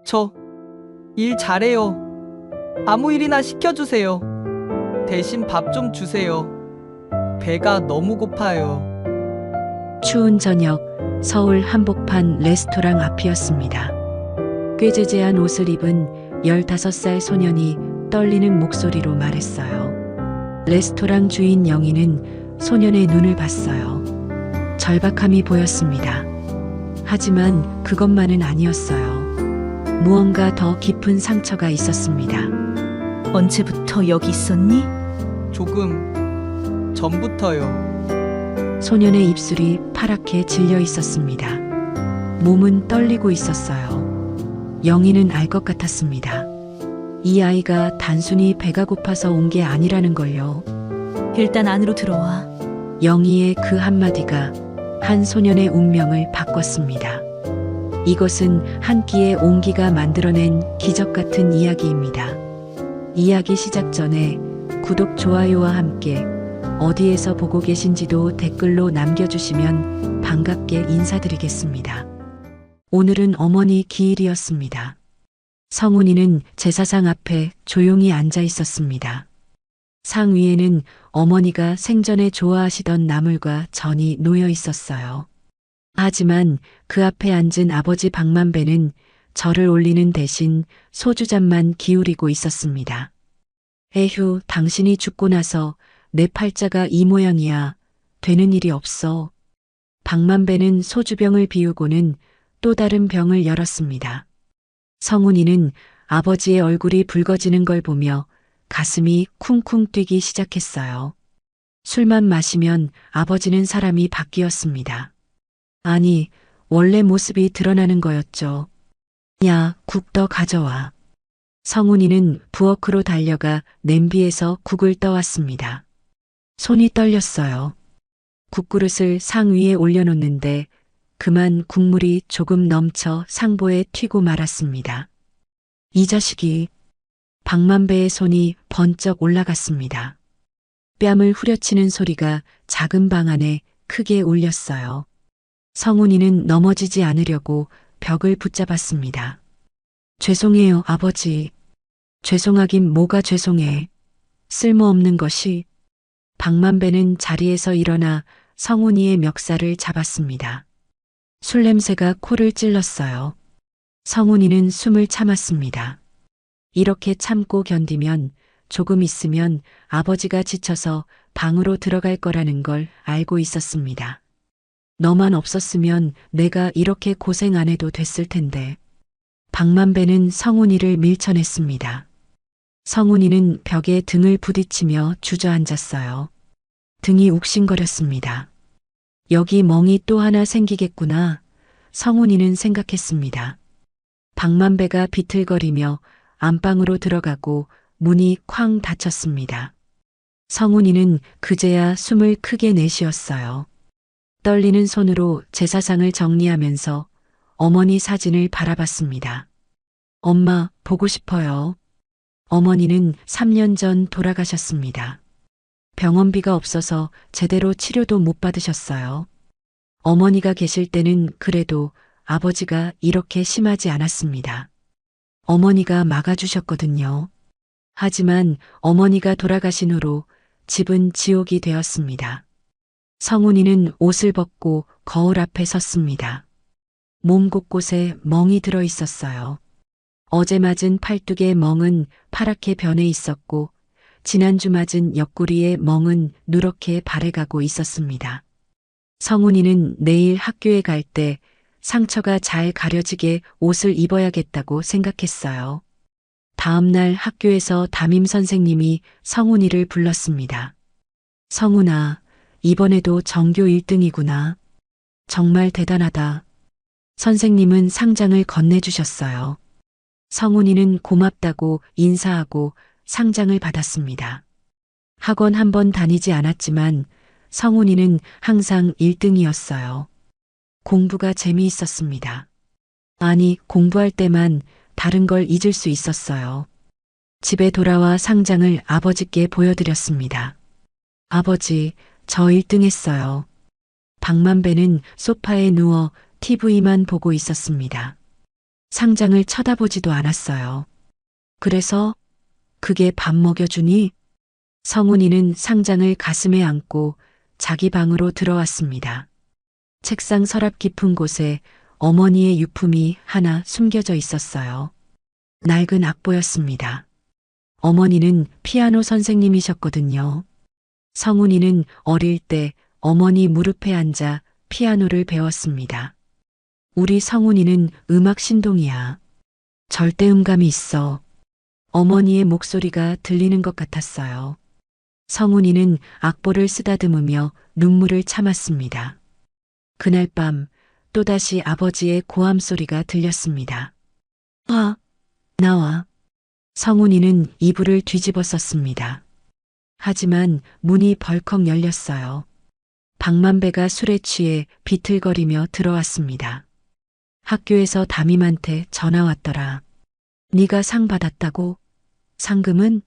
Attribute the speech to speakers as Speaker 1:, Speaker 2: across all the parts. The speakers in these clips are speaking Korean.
Speaker 1: 저 일 잘해요. 아무 일이나 시켜주세요. 대신 밥 좀 주세요. 배가 너무 고파요.
Speaker 2: 추운 저녁 서울 한복판 레스토랑 앞이었습니다. 꾀재재한 옷을 입은 15살 소년이 떨리는 목소리로 말했어요. 레스토랑 주인 영희는 소년의 눈을 봤어요. 절박함이 보였습니다. 하지만 그것만은 아니었어요. 무언가 더 깊은 상처가 있었습니다.
Speaker 3: 언제부터 여기 있었니?
Speaker 1: 조금 전부터요.
Speaker 2: 소년의 입술이 파랗게 질려 있었습니다. 몸은 떨리고 있었어요. 영희는 알 것 같았습니다. 이 아이가 단순히 배가 고파서 온 게 아니라는 걸요.
Speaker 3: 일단 안으로 들어와.
Speaker 2: 영희의 그 한마디가 한 소년의 운명을 바꿨습니다. 이것은 한 끼의 온기가 만들어낸 기적 같은 이야기입니다. 이야기 시작 전에 구독, 좋아요와 함께 어디에서 보고 계신지도 댓글로 남겨주시면 반갑게 인사드리겠습니다. 오늘은 어머니 기일이었습니다. 성훈이는 제사상 앞에 조용히 앉아 있었습니다. 상 위에는 어머니가 생전에 좋아하시던 나물과 전이 놓여 있었어요. 하지만 그 앞에 앉은 아버지 박만배는 절을 올리는 대신 소주잔만 기울이고 있었습니다. 에휴, 당신이 죽고 나서 내 팔자가 이 모양이야. 되는 일이 없어. 박만배는 소주병을 비우고는 또 다른 병을 열었습니다. 성훈이는 아버지의 얼굴이 붉어지는 걸 보며 가슴이 쿵쿵 뛰기 시작했어요. 술만 마시면 아버지는 사람이 바뀌었습니다. 아니, 원래 모습이 드러나는 거였죠. 야, 국 더 가져와. 성훈이는 부엌으로 달려가 냄비에서 국을 떠왔습니다. 손이 떨렸어요. 국그릇을 상 위에 올려놓는데 그만 국물이 조금 넘쳐 상보에 튀고 말았습니다. 이 자식이. 박만배의 손이 번쩍 올라갔습니다. 뺨을 후려치는 소리가 작은 방 안에 크게 울렸어요. 성훈이는 넘어지지 않으려고 벽을 붙잡았습니다. 죄송해요, 아버지. 죄송하긴 뭐가 죄송해. 쓸모없는 것이. 박만배는 자리에서 일어나 성훈이의 멱살을 잡았습니다. 술 냄새가 코를 찔렀어요. 성훈이는 숨을 참았습니다. 이렇게 참고 견디면 조금 있으면 아버지가 지쳐서 방으로 들어갈 거라는 걸 알고 있었습니다. 너만 없었으면 내가 이렇게 고생 안 해도 됐을 텐데. 박만배는 성훈이를 밀쳐냈습니다. 성훈이는 벽에 등을 부딪히며 주저앉았어요. 등이 욱신거렸습니다. 여기 멍이 또 하나 생기겠구나. 성훈이는 생각했습니다. 박만배가 비틀거리며 안방으로 들어가고 문이 쾅 닫혔습니다. 성훈이는 그제야 숨을 크게 내쉬었어요. 떨리는 손으로 제사상을 정리하면서 어머니 사진을 바라봤습니다. 엄마, 보고 싶어요. 어머니는 3년 전 돌아가셨습니다. 병원비가 없어서 제대로 치료도 못 받으셨어요. 어머니가 계실 때는 그래도 아버지가 이렇게 심하지 않았습니다. 어머니가 막아주셨거든요. 하지만 어머니가 돌아가신 후로 집은 지옥이 되었습니다. 성훈이는 옷을 벗고 거울 앞에 섰습니다. 몸 곳곳에 멍이 들어 있었어요. 어제 맞은 팔뚝의 멍은 파랗게 변해 있었고 지난주 맞은 옆구리의 멍은 누렇게 발해가고 있었습니다. 성훈이는 내일 학교에 갈 때 상처가 잘 가려지게 옷을 입어야겠다고 생각했어요. 다음 날 학교에서 담임 선생님이 성훈이를 불렀습니다. 성훈아, 이번에도 전교 1등이구나. 정말 대단하다. 선생님은 상장을 건네주셨어요. 성훈이는 고맙다고 인사하고 상장을 받았습니다. 학원 한 번 다니지 않았지만 성훈이는 항상 1등이었어요. 공부가 재미있었습니다. 아니, 공부할 때만 다른 걸 잊을 수 있었어요. 집에 돌아와 상장을 아버지께 보여드렸습니다. 아버지, 저 1등 했어요. 박만배는 소파에 누워 TV만 보고 있었습니다. 상장을 쳐다보지도 않았어요. 그래서 그게 밥 먹여주니? 성훈이는 상장을 가슴에 안고 자기 방으로 들어왔습니다. 책상 서랍 깊은 곳에 어머니의 유품이 하나 숨겨져 있었어요. 낡은 악보였습니다. 어머니는 피아노 선생님이셨거든요. 성훈이는 어릴 때 어머니 무릎에 앉아 피아노를 배웠습니다. 우리 성훈이는 음악 신동이야. 절대음감이 있어. 어머니의 목소리가 들리는 것 같았어요. 성훈이는 악보를 쓰다듬으며 눈물을 참았습니다. 그날 밤 또다시 아버지의 고함 소리가 들렸습니다. 와, 나와. 성훈이는 이불을 뒤집어 썼습니다. 하지만 문이 벌컥 열렸어요. 박만배가 술에 취해 비틀거리며 들어왔습니다. 학교에서 담임한테 전화 왔더라. 네가 상 받았다고? 상금은?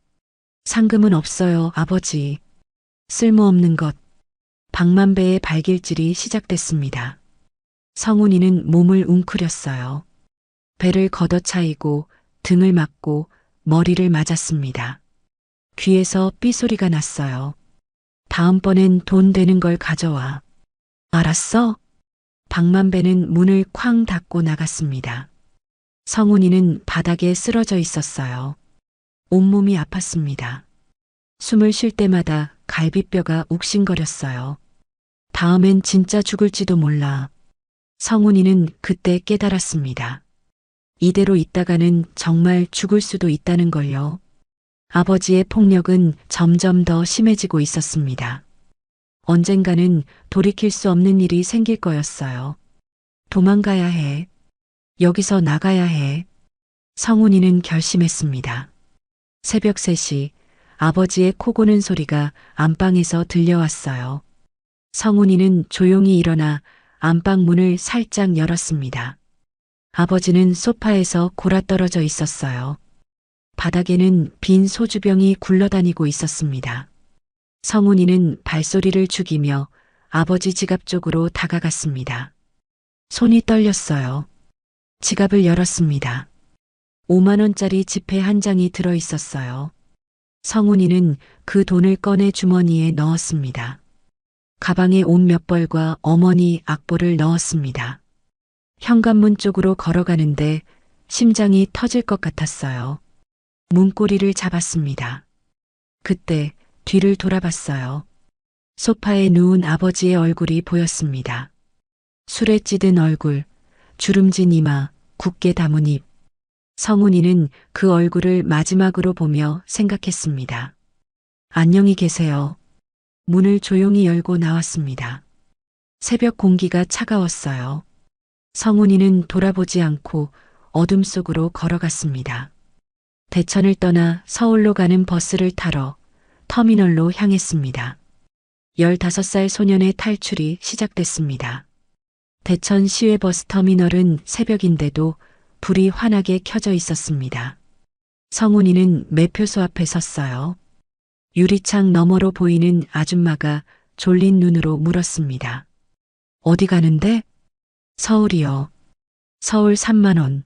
Speaker 2: 상금은 없어요, 아버지. 쓸모없는 것. 박만배의 발길질이 시작됐습니다. 성훈이는 몸을 웅크렸어요. 배를 걷어차이고 등을 맞고 머리를 맞았습니다. 귀에서 삐소리가 났어요. 다음번엔 돈 되는 걸 가져와. 알았어? 박만배는 문을 쾅 닫고 나갔습니다. 성훈이는 바닥에 쓰러져 있었어요. 온몸이 아팠습니다. 숨을 쉴 때마다 갈비뼈가 욱신거렸어요. 다음엔 진짜 죽을지도 몰라. 성훈이는 그때 깨달았습니다. 이대로 있다가는 정말 죽을 수도 있다는 걸요. 아버지의 폭력은 점점 더 심해지고 있었습니다. 언젠가는 돌이킬 수 없는 일이 생길 거였어요. 도망가야 해. 여기서 나가야 해. 성훈이는 결심했습니다. 새벽 3시 아버지의 코 고는 소리가 안방에서 들려왔어요. 성훈이는 조용히 일어나 안방 문을 살짝 열었습니다. 아버지는 소파에서 골아떨어져 있었어요. 바닥에는 빈 소주병이 굴러다니고 있었습니다. 성훈이는 발소리를 죽이며 아버지 지갑 쪽으로 다가갔습니다. 손이 떨렸어요. 지갑을 열었습니다. 5만 원짜리 지폐 한 장이 들어 있었어요. 성훈이는 그 돈을 꺼내 주머니에 넣었습니다. 가방에 옷 몇 벌과 어머니 악보를 넣었습니다. 현관문 쪽으로 걸어가는데 심장이 터질 것 같았어요. 문고리를 잡았습니다. 그때 뒤를 돌아봤어요. 소파에 누운 아버지의 얼굴이 보였습니다. 술에 찌든 얼굴, 주름진 이마, 굳게 담은 입. 성훈이는 그 얼굴을 마지막으로 보며 생각했습니다. 안녕히 계세요. 문을 조용히 열고 나왔습니다. 새벽 공기가 차가웠어요. 성훈이는 돌아보지 않고 어둠 속으로 걸어갔습니다. 대천을 떠나 서울로 가는 버스를 타러 터미널로 향했습니다. 15살 소년의 탈출이 시작됐습니다. 대천 시외버스 터미널은 새벽인데도 불이 환하게 켜져 있었습니다. 성훈이는 매표소 앞에 섰어요. 유리창 너머로 보이는 아줌마가 졸린 눈으로 물었습니다. 어디 가는데? 서울이요. 서울 3만 원.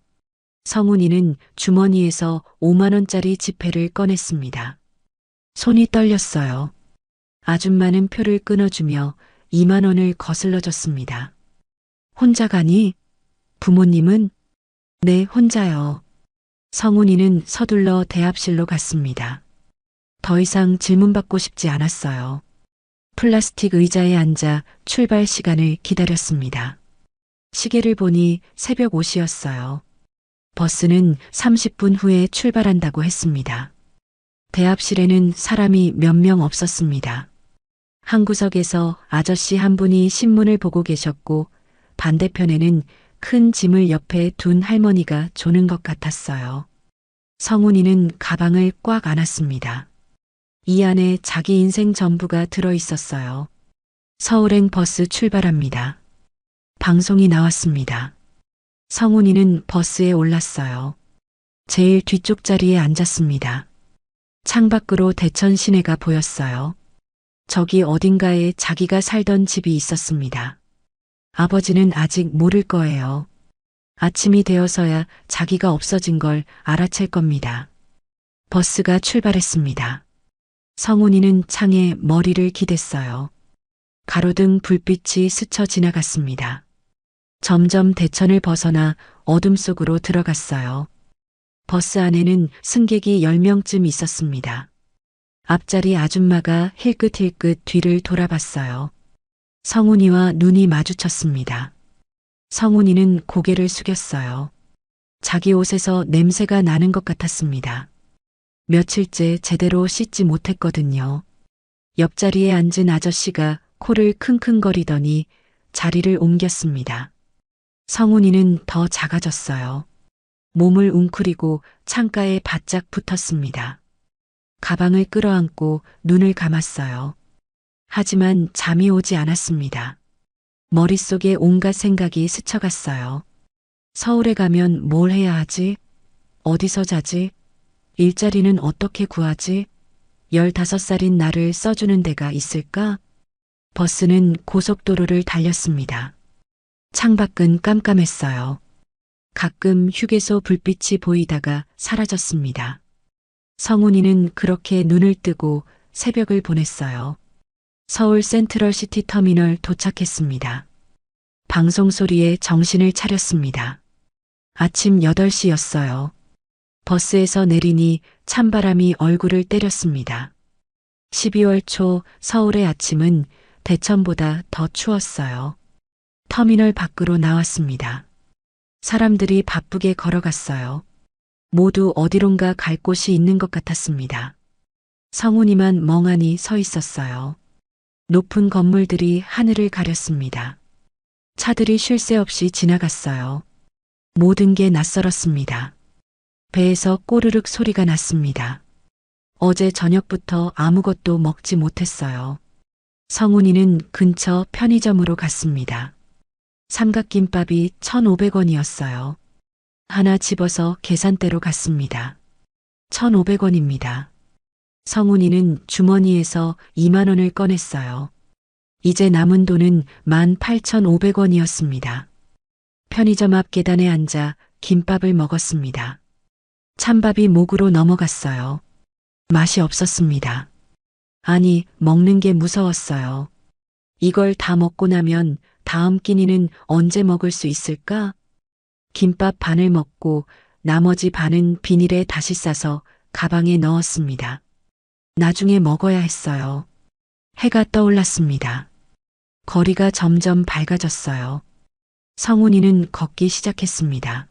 Speaker 2: 성훈이는 주머니에서 5만 원짜리 지폐를 꺼냈습니다. 손이 떨렸어요. 아줌마는 표를 끊어주며 2만 원을 거슬러 줬습니다. 혼자 가니? 부모님은? 네, 혼자요. 성훈이는 서둘러 대합실로 갔습니다. 더 이상 질문받고 싶지 않았어요. 플라스틱 의자에 앉아 출발 시간을 기다렸습니다. 시계를 보니 새벽 5시였어요. 버스는 30분 후에 출발한다고 했습니다. 대합실에는 사람이 몇 명 없었습니다. 한 구석에서 아저씨 한 분이 신문을 보고 계셨고 반대편에는 큰 짐을 옆에 둔 할머니가 조는 것 같았어요. 성훈이는 가방을 꽉 안았습니다. 이 안에 자기 인생 전부가 들어 있었어요. 서울행 버스 출발합니다. 방송이 나왔습니다. 성훈이는 버스에 올랐어요. 제일 뒤쪽 자리에 앉았습니다. 창밖으로 대천 시내가 보였어요. 저기 어딘가에 자기가 살던 집이 있었습니다. 아버지는 아직 모를 거예요. 아침이 되어서야 자기가 없어진 걸 알아챌 겁니다. 버스가 출발했습니다. 성훈이는 창에 머리를 기댔어요. 가로등 불빛이 스쳐 지나갔습니다. 점점 대천을 벗어나 어둠 속으로 들어갔어요. 버스 안에는 승객이 10명쯤 있었습니다. 앞자리 아줌마가 힐끗힐끗 뒤를 돌아봤어요. 성훈이와 눈이 마주쳤습니다. 성훈이는 고개를 숙였어요. 자기 옷에서 냄새가 나는 것 같았습니다. 며칠째 제대로 씻지 못했거든요. 옆자리에 앉은 아저씨가 코를 킁킁거리더니 자리를 옮겼습니다. 성훈이는 더 작아졌어요. 몸을 웅크리고 창가에 바짝 붙었습니다. 가방을 끌어안고 눈을 감았어요. 하지만 잠이 오지 않았습니다. 머릿속에 온갖 생각이 스쳐갔어요. 서울에 가면 뭘 해야 하지? 어디서 자지? 일자리는 어떻게 구하지? 15살인 나를 써주는 데가 있을까? 버스는 고속도로를 달렸습니다. 창밖은 깜깜했어요. 가끔 휴게소 불빛이 보이다가 사라졌습니다. 성훈이는 그렇게 눈을 뜨고 새벽을 보냈어요. 서울 센트럴시티 터미널 도착했습니다. 방송 소리에 정신을 차렸습니다. 아침 8시였어요. 버스에서 내리니 찬바람이 얼굴을 때렸습니다. 12월 초 서울의 아침은 대천보다 더 추웠어요. 터미널 밖으로 나왔습니다. 사람들이 바쁘게 걸어갔어요. 모두 어디론가 갈 곳이 있는 것 같았습니다. 성훈이만 멍하니 서 있었어요. 높은 건물들이 하늘을 가렸습니다. 차들이 쉴 새 없이 지나갔어요. 모든 게 낯설었습니다. 배에서 꼬르륵 소리가 났습니다. 어제 저녁부터 아무것도 먹지 못했어요. 성훈이는 근처 편의점으로 갔습니다. 삼각김밥이 1,500원이었어요. 하나 집어서 계산대로 갔습니다. 1,500원입니다. 성훈이는 주머니에서 2만 원을 꺼냈어요. 이제 남은 돈은 18,500원이었습니다. 편의점 앞 계단에 앉아 김밥을 먹었습니다. 찬밥이 목으로 넘어갔어요. 맛이 없었습니다. 아니, 먹는 게 무서웠어요. 이걸 다 먹고 나면 다음 끼니는 언제 먹을 수 있을까? 김밥 반을 먹고 나머지 반은 비닐에 다시 싸서 가방에 넣었습니다. 나중에 먹어야 했어요. 해가 떠올랐습니다. 거리가 점점 밝아졌어요. 성훈이는 걷기 시작했습니다.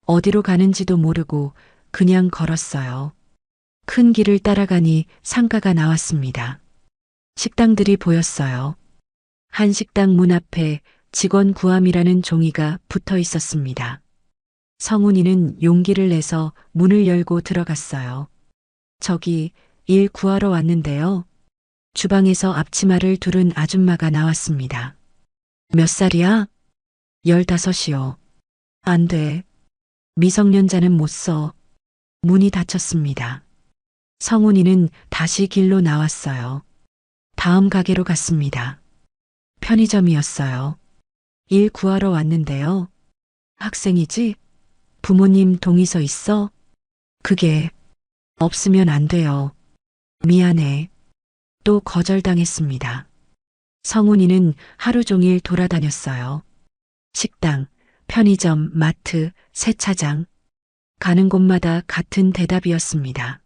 Speaker 2: 어디로 가는지도 모르고 그냥 걸었어요. 큰 길을 따라가니 상가가 나왔습니다. 식당들이 보였어요. 한 식당 문 앞에 직원 구함이라는 종이가 붙어 있었습니다. 성훈이는 용기를 내서 문을 열고 들어갔어요. 저기 일 구하러 왔는데요. 주방에서 앞치마를 두른 아줌마가 나왔습니다. 몇 살이야? 15이요. 안 돼. 미성년자는 못 써. 문이 닫혔습니다. 성훈이는 다시 길로 나왔어요. 다음 가게로 갔습니다. 편의점이었어요. 일 구하러 왔는데요. 학생이지? 부모님 동의서 있어? 그게 없으면 안 돼요. 미안해. 또 거절당했습니다. 성훈이는 하루 종일 돌아다녔어요. 식당, 편의점, 마트, 세차장. 가는 곳마다 같은 대답이었습니다.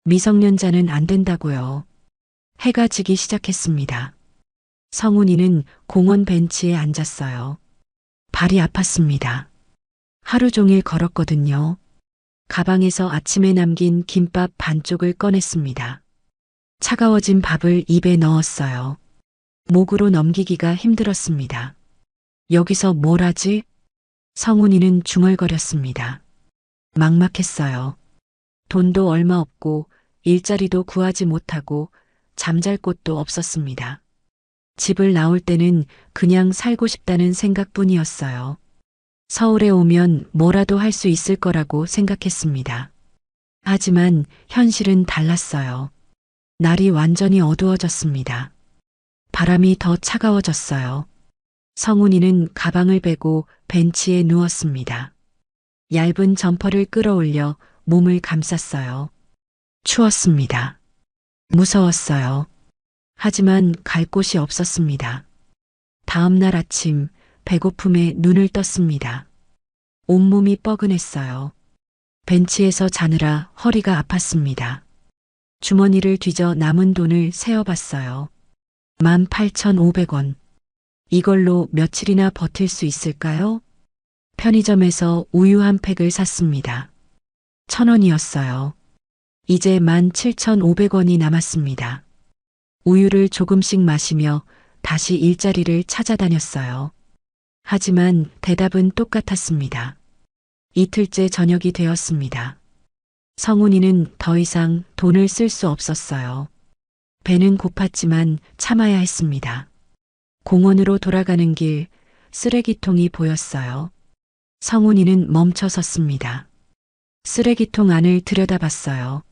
Speaker 2: 미성년자는 안 된다고요. 해가 지기 시작했습니다. 성훈이는 공원 벤치에 앉았어요. 발이 아팠습니다. 하루 종일 걸었거든요. 가방에서 아침에 남긴 김밥 반쪽을 꺼냈습니다. 차가워진 밥을 입에 넣었어요. 목으로 넘기기가 힘들었습니다. 여기서 뭘 하지? 성훈이는 중얼거렸습니다. 막막했어요. 돈도 얼마 없고 일자리도 구하지 못하고 잠잘 곳도 없었습니다. 집을 나올 때는 그냥 살고 싶다는 생각뿐이었어요. 서울에 오면 뭐라도 할 수 있을 거라고 생각했습니다. 하지만 현실은 달랐어요. 날이 완전히 어두워졌습니다. 바람이 더 차가워졌어요. 성훈이는 가방을 베고 벤치에 누웠습니다. 얇은 점퍼를 끌어올려 몸을 감쌌어요. 추웠습니다. 무서웠어요. 하지만 갈 곳이 없었습니다. 다음 날 아침 배고픔에 눈을 떴습니다. 온몸이 뻐근했어요. 벤치에서 자느라 허리가 아팠습니다. 주머니를 뒤져 남은 돈을 세어봤어요. 18,500원. 이걸로 며칠이나 버틸 수 있을까요? 편의점에서 우유 한 팩을 샀습니다. 1,000원이었어요. 이제 17,500원이 남았습니다. 우유를 조금씩 마시며 다시 일자리를 찾아다녔어요. 하지만 대답은 똑같았습니다. 이틀째 저녁이 되었습니다. 성훈이는 더 이상 돈을 쓸 수 없었어요. 배는 고팠지만 참아야 했습니다. 공원으로 돌아가는 길, 쓰레기통이 보였어요. 성훈이는 멈춰 섰습니다. 쓰레기통 안을 들여다봤어요.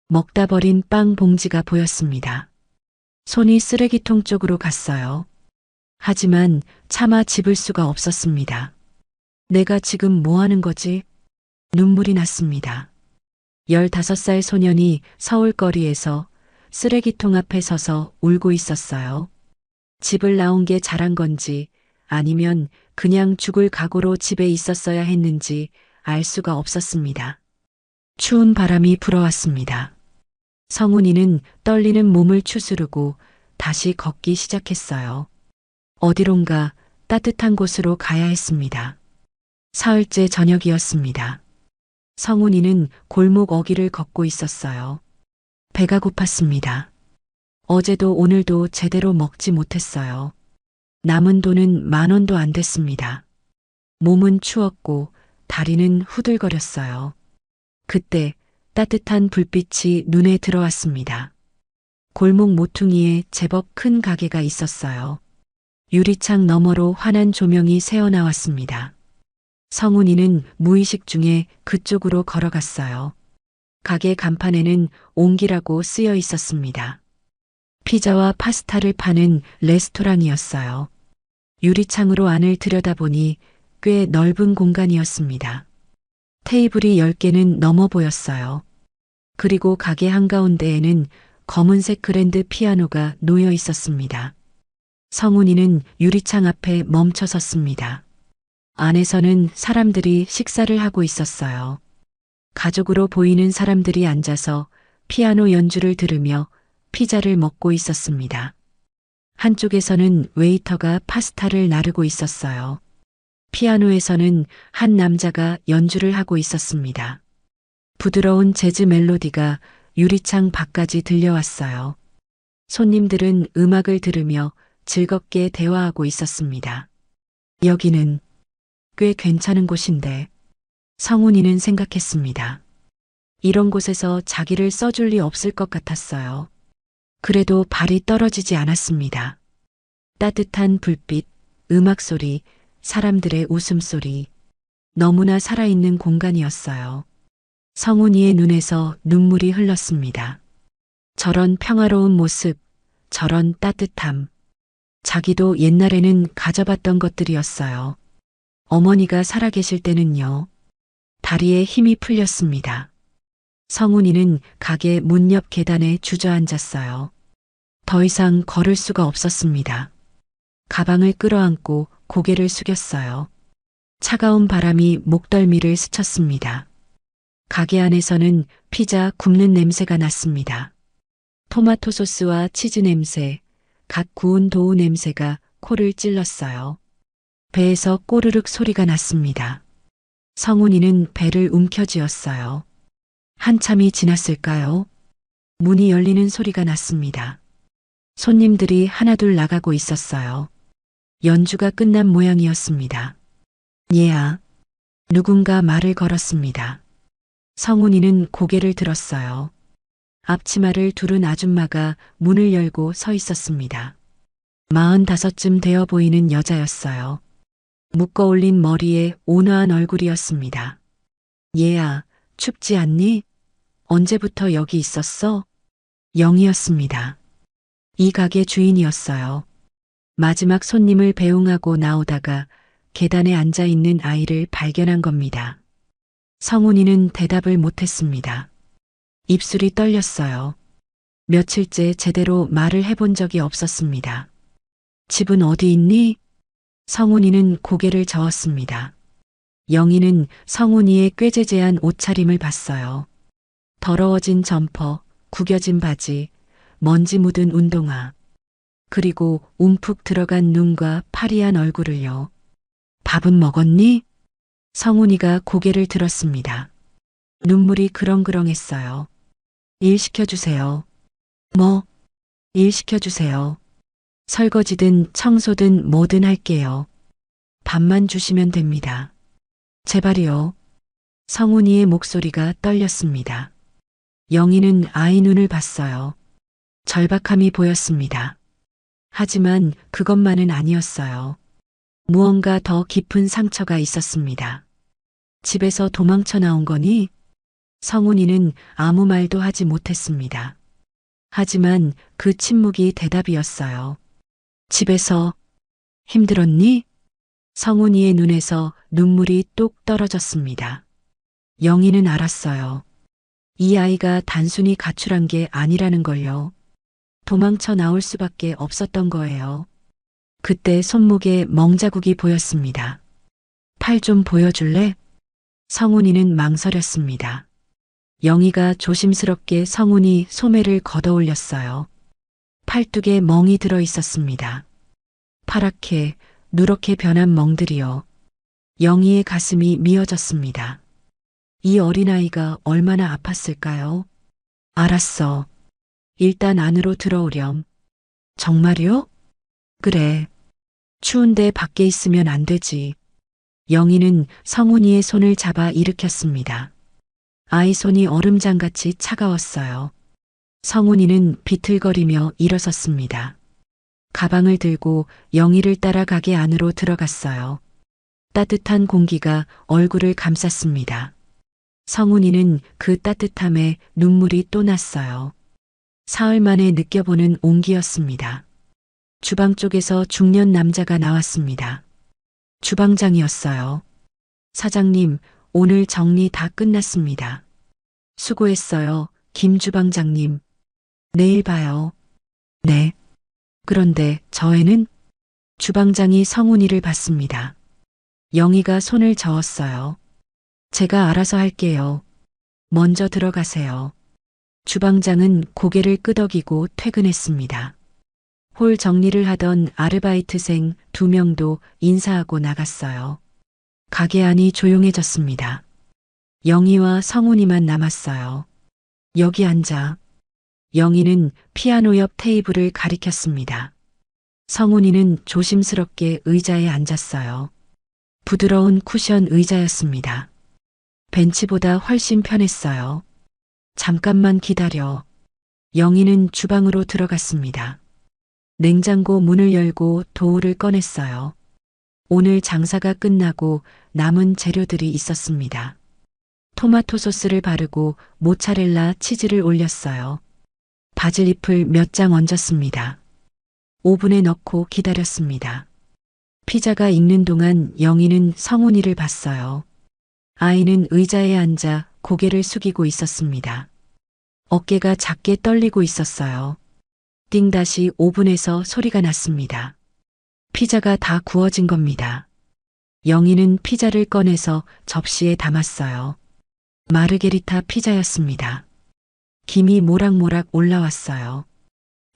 Speaker 2: 먹다 버린 빵 봉지가 보였습니다. 손이 쓰레기통 쪽으로 갔어요. 하지만 차마 집을 수가 없었습니다. 내가 지금 뭐 하는 거지? 눈물이 났습니다. 15살 소년이 서울거리에서 쓰레기통 앞에 서서 울고 있었어요. 집을 나온 게 잘한 건지 아니면 그냥 죽을 각오로 집에 있었어야 했는지 알 수가 없었습니다. 추운 바람이 불어왔습니다. 성훈이는 떨리는 몸을 추스르고 다시 걷기 시작했어요. 어디론가 따뜻한 곳으로 가야 했습니다. 사흘째 저녁이었습니다. 성훈이는 골목 어귀를 걷고 있었어요. 배가 고팠습니다. 어제도 오늘도 제대로 먹지 못했어요. 남은 돈은 10,000원도 안 됐습니다. 몸은 추웠고 다리는 후들거렸어요. 그때 따뜻한 불빛이 눈에 들어왔습니다. 골목 모퉁이에 제법 큰 가게가 있었어요. 유리창 너머로 환한 조명이 새어나왔습니다. 성훈이는 무의식 중에 그쪽으로 걸어갔어요. 가게 간판에는 옹기라고 쓰여 있었습니다. 피자와 파스타를 파는 레스토랑이었어요. 유리창으로 안을 들여다보니 꽤 넓은 공간이었습니다. 테이블이 10개는 넘어 보였어요. 그리고 가게 한가운데에는 검은색 그랜드 피아노가 놓여 있었습니다. 성훈이는 유리창 앞에 멈춰 섰습니다. 안에서는 사람들이 식사를 하고 있었어요. 가족으로 보이는 사람들이 앉아서 피아노 연주를 들으며 피자를 먹고 있었습니다. 한쪽에서는 웨이터가 파스타를 나르고 있었어요. 피아노에서는 한 남자가 연주를 하고 있었습니다. 부드러운 재즈 멜로디가 유리창 밖까지 들려왔어요. 손님들은 음악을 들으며 즐겁게 대화하고 있었습니다. 여기는 꽤 괜찮은 곳인데, 성훈이는 생각했습니다. 이런 곳에서 자기를 써줄 리 없을 것 같았어요. 그래도 발이 떨어지지 않았습니다. 따뜻한 불빛, 음악 소리, 사람들의 웃음소리, 너무나 살아있는 공간이었어요. 성훈이의 눈에서 눈물이 흘렀습니다. 저런 평화로운 모습, 저런 따뜻함. 자기도 옛날에는 가져봤던 것들이었어요. 어머니가 살아계실 때는요. 다리에 힘이 풀렸습니다. 성훈이는 가게 문 옆 계단에 주저앉았어요. 더 이상 걸을 수가 없었습니다. 가방을 끌어안고 고개를 숙였어요. 차가운 바람이 목덜미를 스쳤습니다. 가게 안에서는 피자 굽는 냄새가 났습니다. 토마토 소스와 치즈 냄새, 갓 구운 도우 냄새가 코를 찔렀어요. 배에서 꼬르륵 소리가 났습니다. 성훈이는 배를 움켜쥐었어요. 한참이 지났을까요? 문이 열리는 소리가 났습니다. 손님들이 하나둘 나가고 있었어요. 연주가 끝난 모양이었습니다. 얘야. 누군가 말을 걸었습니다. 성훈이는 고개를 들었어요. 앞치마를 두른 아줌마가 문을 열고 서 있었습니다. 45쯤 되어 보이는 여자였어요. 묶어 올린 머리에 온화한 얼굴이었습니다. 얘야, 춥지 않니? 언제부터 여기 있었어? 영이었습니다. 이 가게 주인이었어요. 마지막 손님을 배웅하고 나오다가 계단에 앉아 있는 아이를 발견한 겁니다. 성훈이는 대답을 못했습니다. 입술이 떨렸어요. 며칠째 제대로 말을 해본 적이 없었습니다. 집은 어디 있니? 성훈이는 고개를 저었습니다. 영희는 성훈이의 꾀재재한 옷차림을 봤어요. 더러워진 점퍼, 구겨진 바지, 먼지 묻은 운동화, 그리고 움푹 들어간 눈과 파리한 얼굴을요. 밥은 먹었니? 성훈이가 고개를 들었습니다. 눈물이 그렁그렁했어요. 일 시켜주세요. 뭐? 일 시켜주세요. 설거지든 청소든 뭐든 할게요. 밥만 주시면 됩니다. 제발이요. 성훈이의 목소리가 떨렸습니다. 영희는 아이 눈을 봤어요. 절박함이 보였습니다. 하지만 그것만은 아니었어요. 무언가 더 깊은 상처가 있었습니다. 집에서 도망쳐 나온 거니? 성훈이는 아무 말도 하지 못했습니다. 하지만 그 침묵이 대답이었어요. 집에서 힘들었니? 성훈이의 눈에서 눈물이 뚝 떨어졌습니다. 영희는 알았어요. 이 아이가 단순히 가출한 게 아니라는 걸요. 도망쳐 나올 수밖에 없었던 거예요. 그때 손목에 멍자국이 보였습니다. 팔 좀 보여줄래? 성훈이는 망설였습니다. 영희가 조심스럽게 성훈이 소매를 걷어올렸어요. 팔뚝에 멍이 들어 있었습니다. 파랗게 누렇게 변한 멍들이요. 영희의 가슴이 미어졌습니다. 이 어린아이가 얼마나 아팠을까요? 알았어. 일단 안으로 들어오렴. 정말요? 그래. 추운데 밖에 있으면 안 되지. 영희는 성훈이의 손을 잡아 일으켰습니다. 아이 손이 얼음장같이 차가웠어요. 성훈이는 비틀거리며 일어섰습니다. 가방을 들고 영희를 따라 가게 안으로 들어갔어요. 따뜻한 공기가 얼굴을 감쌌습니다. 성훈이는 그 따뜻함에 눈물이 또 났어요. 사흘 만에 느껴보는 온기였습니다. 주방 쪽에서 중년 남자가 나왔습니다. 주방장이었어요. 사장님, 오늘 정리 다 끝났습니다. 수고했어요, 김 주방장님. 내일 봐요. 네. 그런데 저 애는? 주방장이 성훈이를 봤습니다. 영희가 손을 저었어요. 제가 알아서 할게요. 먼저 들어가세요. 주방장은 고개를 끄덕이고 퇴근했습니다. 홀 정리를 하던 아르바이트생 2명도 인사하고 나갔어요. 가게 안이 조용해졌습니다. 영희와 성훈이만 남았어요. 여기 앉아. 영희는 피아노 옆 테이블을 가리켰습니다. 성훈이는 조심스럽게 의자에 앉았어요. 부드러운 쿠션 의자였습니다. 벤치보다 훨씬 편했어요. 잠깐만 기다려. 영희는 주방으로 들어갔습니다. 냉장고 문을 열고 도우를 꺼냈어요. 오늘 장사가 끝나고 남은 재료들이 있었습니다. 토마토 소스를 바르고 모차렐라 치즈를 올렸어요. 바질잎을 몇 장 얹었습니다. 오븐에 넣고 기다렸습니다. 피자가 익는 동안 영희는 성훈이를 봤어요. 아이는 의자에 앉아 고개를 숙이고 있었습니다. 어깨가 작게 떨리고 있었어요. 띵다시 오븐에서 소리가 났습니다. 피자가 다 구워진 겁니다. 영희는 피자를 꺼내서 접시에 담았어요. 마르게리타 피자였습니다. 김이 모락모락 올라왔어요.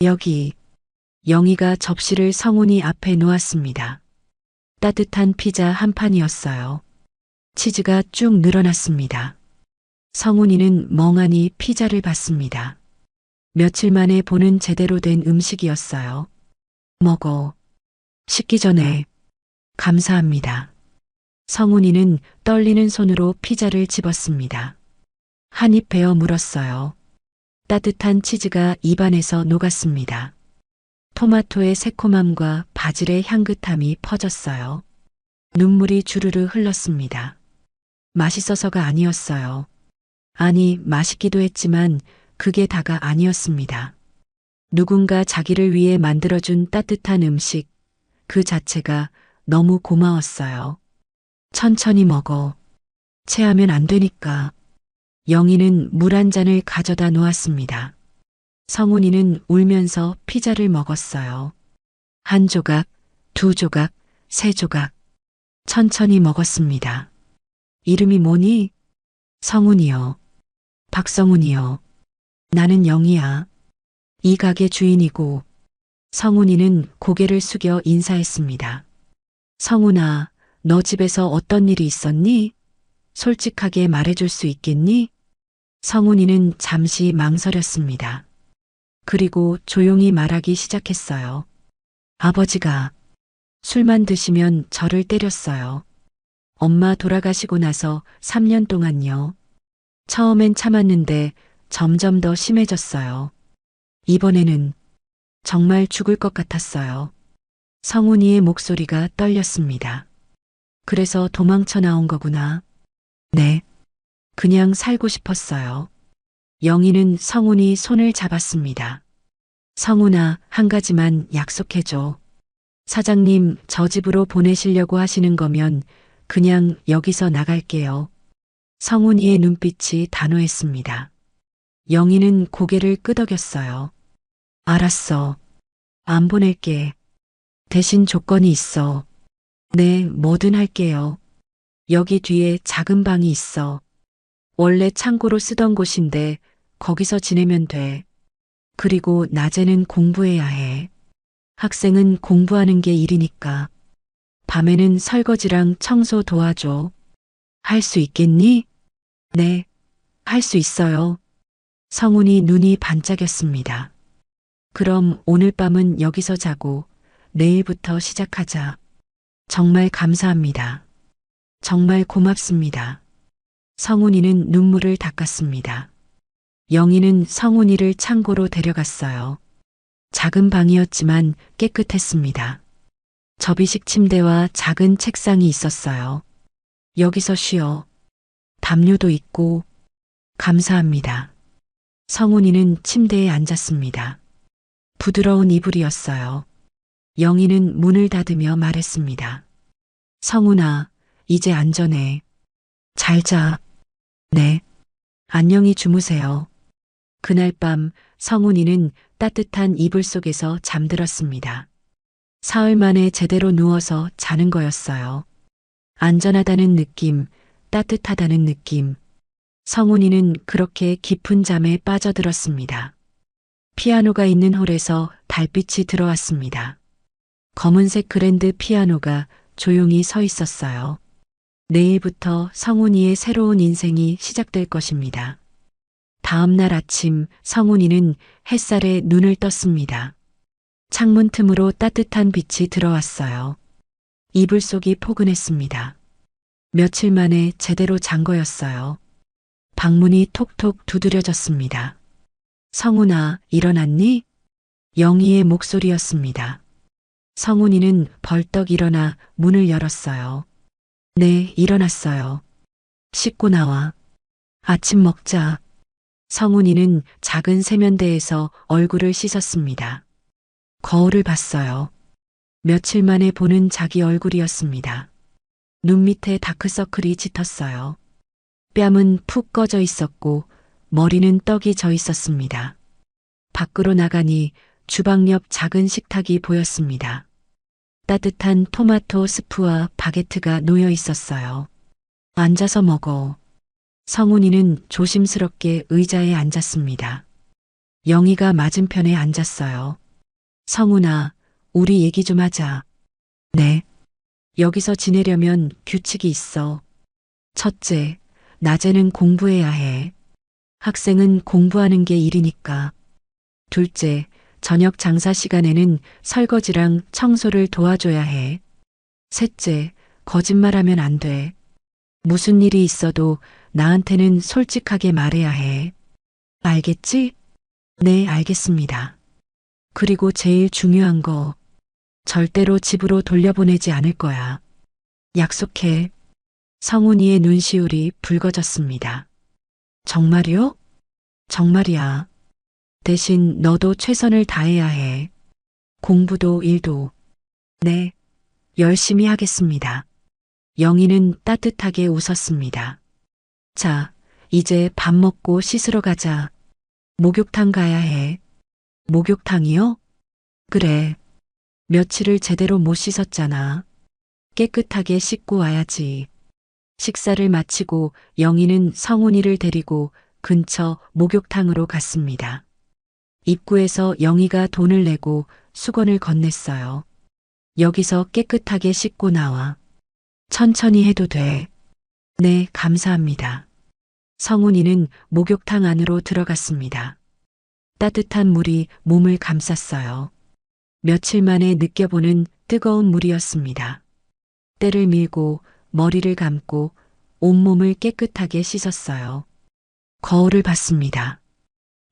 Speaker 2: 여기. 영희가 접시를 성훈이 앞에 놓았습니다. 따뜻한 피자 한 판이었어요. 치즈가 쭉 늘어났습니다. 성훈이는 멍하니 피자를 봤습니다. 며칠 만에 보는 제대로 된 음식이었어요. 먹어. 식기 전에. 감사합니다. 성훈이는 떨리는 손으로 피자를 집었습니다. 한 입 베어 물었어요. 따뜻한 치즈가 입안에서 녹았습니다. 토마토의 새콤함과 바질의 향긋함이 퍼졌어요. 눈물이 주르르 흘렀습니다. 맛있어서가 아니었어요. 아니, 맛있기도 했지만 그게 다가 아니었습니다. 누군가 자기를 위해 만들어준 따뜻한 음식, 그 자체가 너무 고마웠어요. 천천히 먹어. 체하면 안 되니까. 영희는 물 한 잔을 가져다 놓았습니다. 성훈이는 울면서 피자를 먹었어요. 한 조각, 두 조각, 세 조각. 천천히 먹었습니다. 이름이 뭐니? 성훈이요. 박성훈이요. 나는 영희야. 이 가게 주인이고. 성훈이는 고개를 숙여 인사했습니다. 성훈아, 너 집에서 어떤 일이 있었니? 솔직하게 말해줄 수 있겠니? 성훈이는 잠시 망설였습니다. 그리고 조용히 말하기 시작했어요. 아버지가 술만 드시면 저를 때렸어요. 엄마 돌아가시고 나서 3년 동안요. 처음엔 참았는데 점점 더 심해졌어요. 이번에는 정말 죽을 것 같았어요. 성훈이의 목소리가 떨렸습니다. 그래서 도망쳐 나온 거구나. 네. 그냥 살고 싶었어요. 영희는 성훈이 손을 잡았습니다. 성훈아, 한 가지만 약속해줘. 사장님, 저 집으로 보내시려고 하시는 거면 그냥 여기서 나갈게요. 성훈이의 눈빛이 단호했습니다. 영희는 고개를 끄덕였어요. 알았어. 안 보낼게. 대신 조건이 있어. 네, 뭐든 할게요. 여기 뒤에 작은 방이 있어. 원래 창고로 쓰던 곳인데 거기서 지내면 돼. 그리고 낮에는 공부해야 해. 학생은 공부하는 게 일이니까. 밤에는 설거지랑 청소 도와줘. 할 수 있겠니? 네, 할 수 있어요. 성훈이 눈이 반짝였습니다. 그럼 오늘 밤은 여기서 자고 내일부터 시작하자. 정말 감사합니다. 정말 고맙습니다. 성훈이는 눈물을 닦았습니다. 영희는 성훈이를 창고로 데려갔어요. 작은 방이었지만 깨끗했습니다. 접이식 침대와 작은 책상이 있었어요. 여기서 쉬어. 담요도 있고. 감사합니다. 성훈이는 침대에 앉았습니다. 부드러운 이불이었어요. 영희는 문을 닫으며 말했습니다. 성훈아, 이제 안전해. 잘 자. 네. 안녕히 주무세요. 그날 밤 성훈이는 따뜻한 이불 속에서 잠들었습니다. 사흘 만에 제대로 누워서 자는 거였어요. 안전하다는 느낌, 따뜻하다는 느낌. 성훈이는 그렇게 깊은 잠에 빠져들었습니다. 피아노가 있는 홀에서 달빛이 들어왔습니다. 검은색 그랜드 피아노가 조용히 서 있었어요. 내일부터 성훈이의 새로운 인생이 시작될 것입니다. 다음 날 아침 성훈이는 햇살에 눈을 떴습니다. 창문 틈으로 따뜻한 빛이 들어왔어요. 이불 속이 포근했습니다. 며칠 만에 제대로 잔 거였어요. 방문이 톡톡 두드려졌습니다. 성훈아, 일어났니? 영희의 목소리였습니다. 성훈이는 벌떡 일어나 문을 열었어요. 네, 일어났어요. 씻고 나와. 아침 먹자. 성훈이는 작은 세면대에서 얼굴을 씻었습니다. 거울을 봤어요. 며칠 만에 보는 자기 얼굴이었습니다. 눈 밑에 다크서클이 짙었어요. 뺨은 푹 꺼져 있었고 머리는 떡이 져 있었습니다. 밖으로 나가니 주방 옆 작은 식탁이 보였습니다. 따뜻한 토마토 스프와 바게트가 놓여 있었어요. 앉아서 먹어. 성훈이는 조심스럽게 의자에 앉았습니다. 영희가 맞은편에 앉았어요. 성훈아, 우리 얘기 좀 하자. 네. 여기서 지내려면 규칙이 있어. 첫째, 낮에는 공부해야 해. 학생은 공부하는 게 일이니까. 둘째, 저녁 장사 시간에는 설거지랑 청소를 도와줘야 해. 셋째, 거짓말하면 안 돼. 무슨 일이 있어도 나한테는 솔직하게 말해야 해. 알겠지? 네, 알겠습니다. 그리고 제일 중요한 거, 절대로 집으로 돌려보내지 않을 거야. 약속해. 성훈이의 눈시울이 붉어졌습니다. 정말이요? 정말이야. 대신 너도 최선을 다해야 해. 공부도 일도. 네, 열심히 하겠습니다. 영희는 따뜻하게 웃었습니다. 자, 이제 밥 먹고 씻으러 가자. 목욕탕 가야 해. 목욕탕이요? 그래. 며칠을 제대로 못 씻었잖아. 깨끗하게 씻고 와야지. 식사를 마치고 영희는 성훈이를 데리고 근처 목욕탕으로 갔습니다. 입구에서 영희가 돈을 내고 수건을 건넸어요. 여기서 깨끗하게 씻고 나와. 천천히 해도 돼. 네, 감사합니다. 성훈이는 목욕탕 안으로 들어갔습니다. 따뜻한 물이 몸을 감쌌어요. 며칠 만에 느껴보는 뜨거운 물이었습니다. 때를 밀고 머리를 감고 온몸을 깨끗하게 씻었어요. 거울을 봤습니다.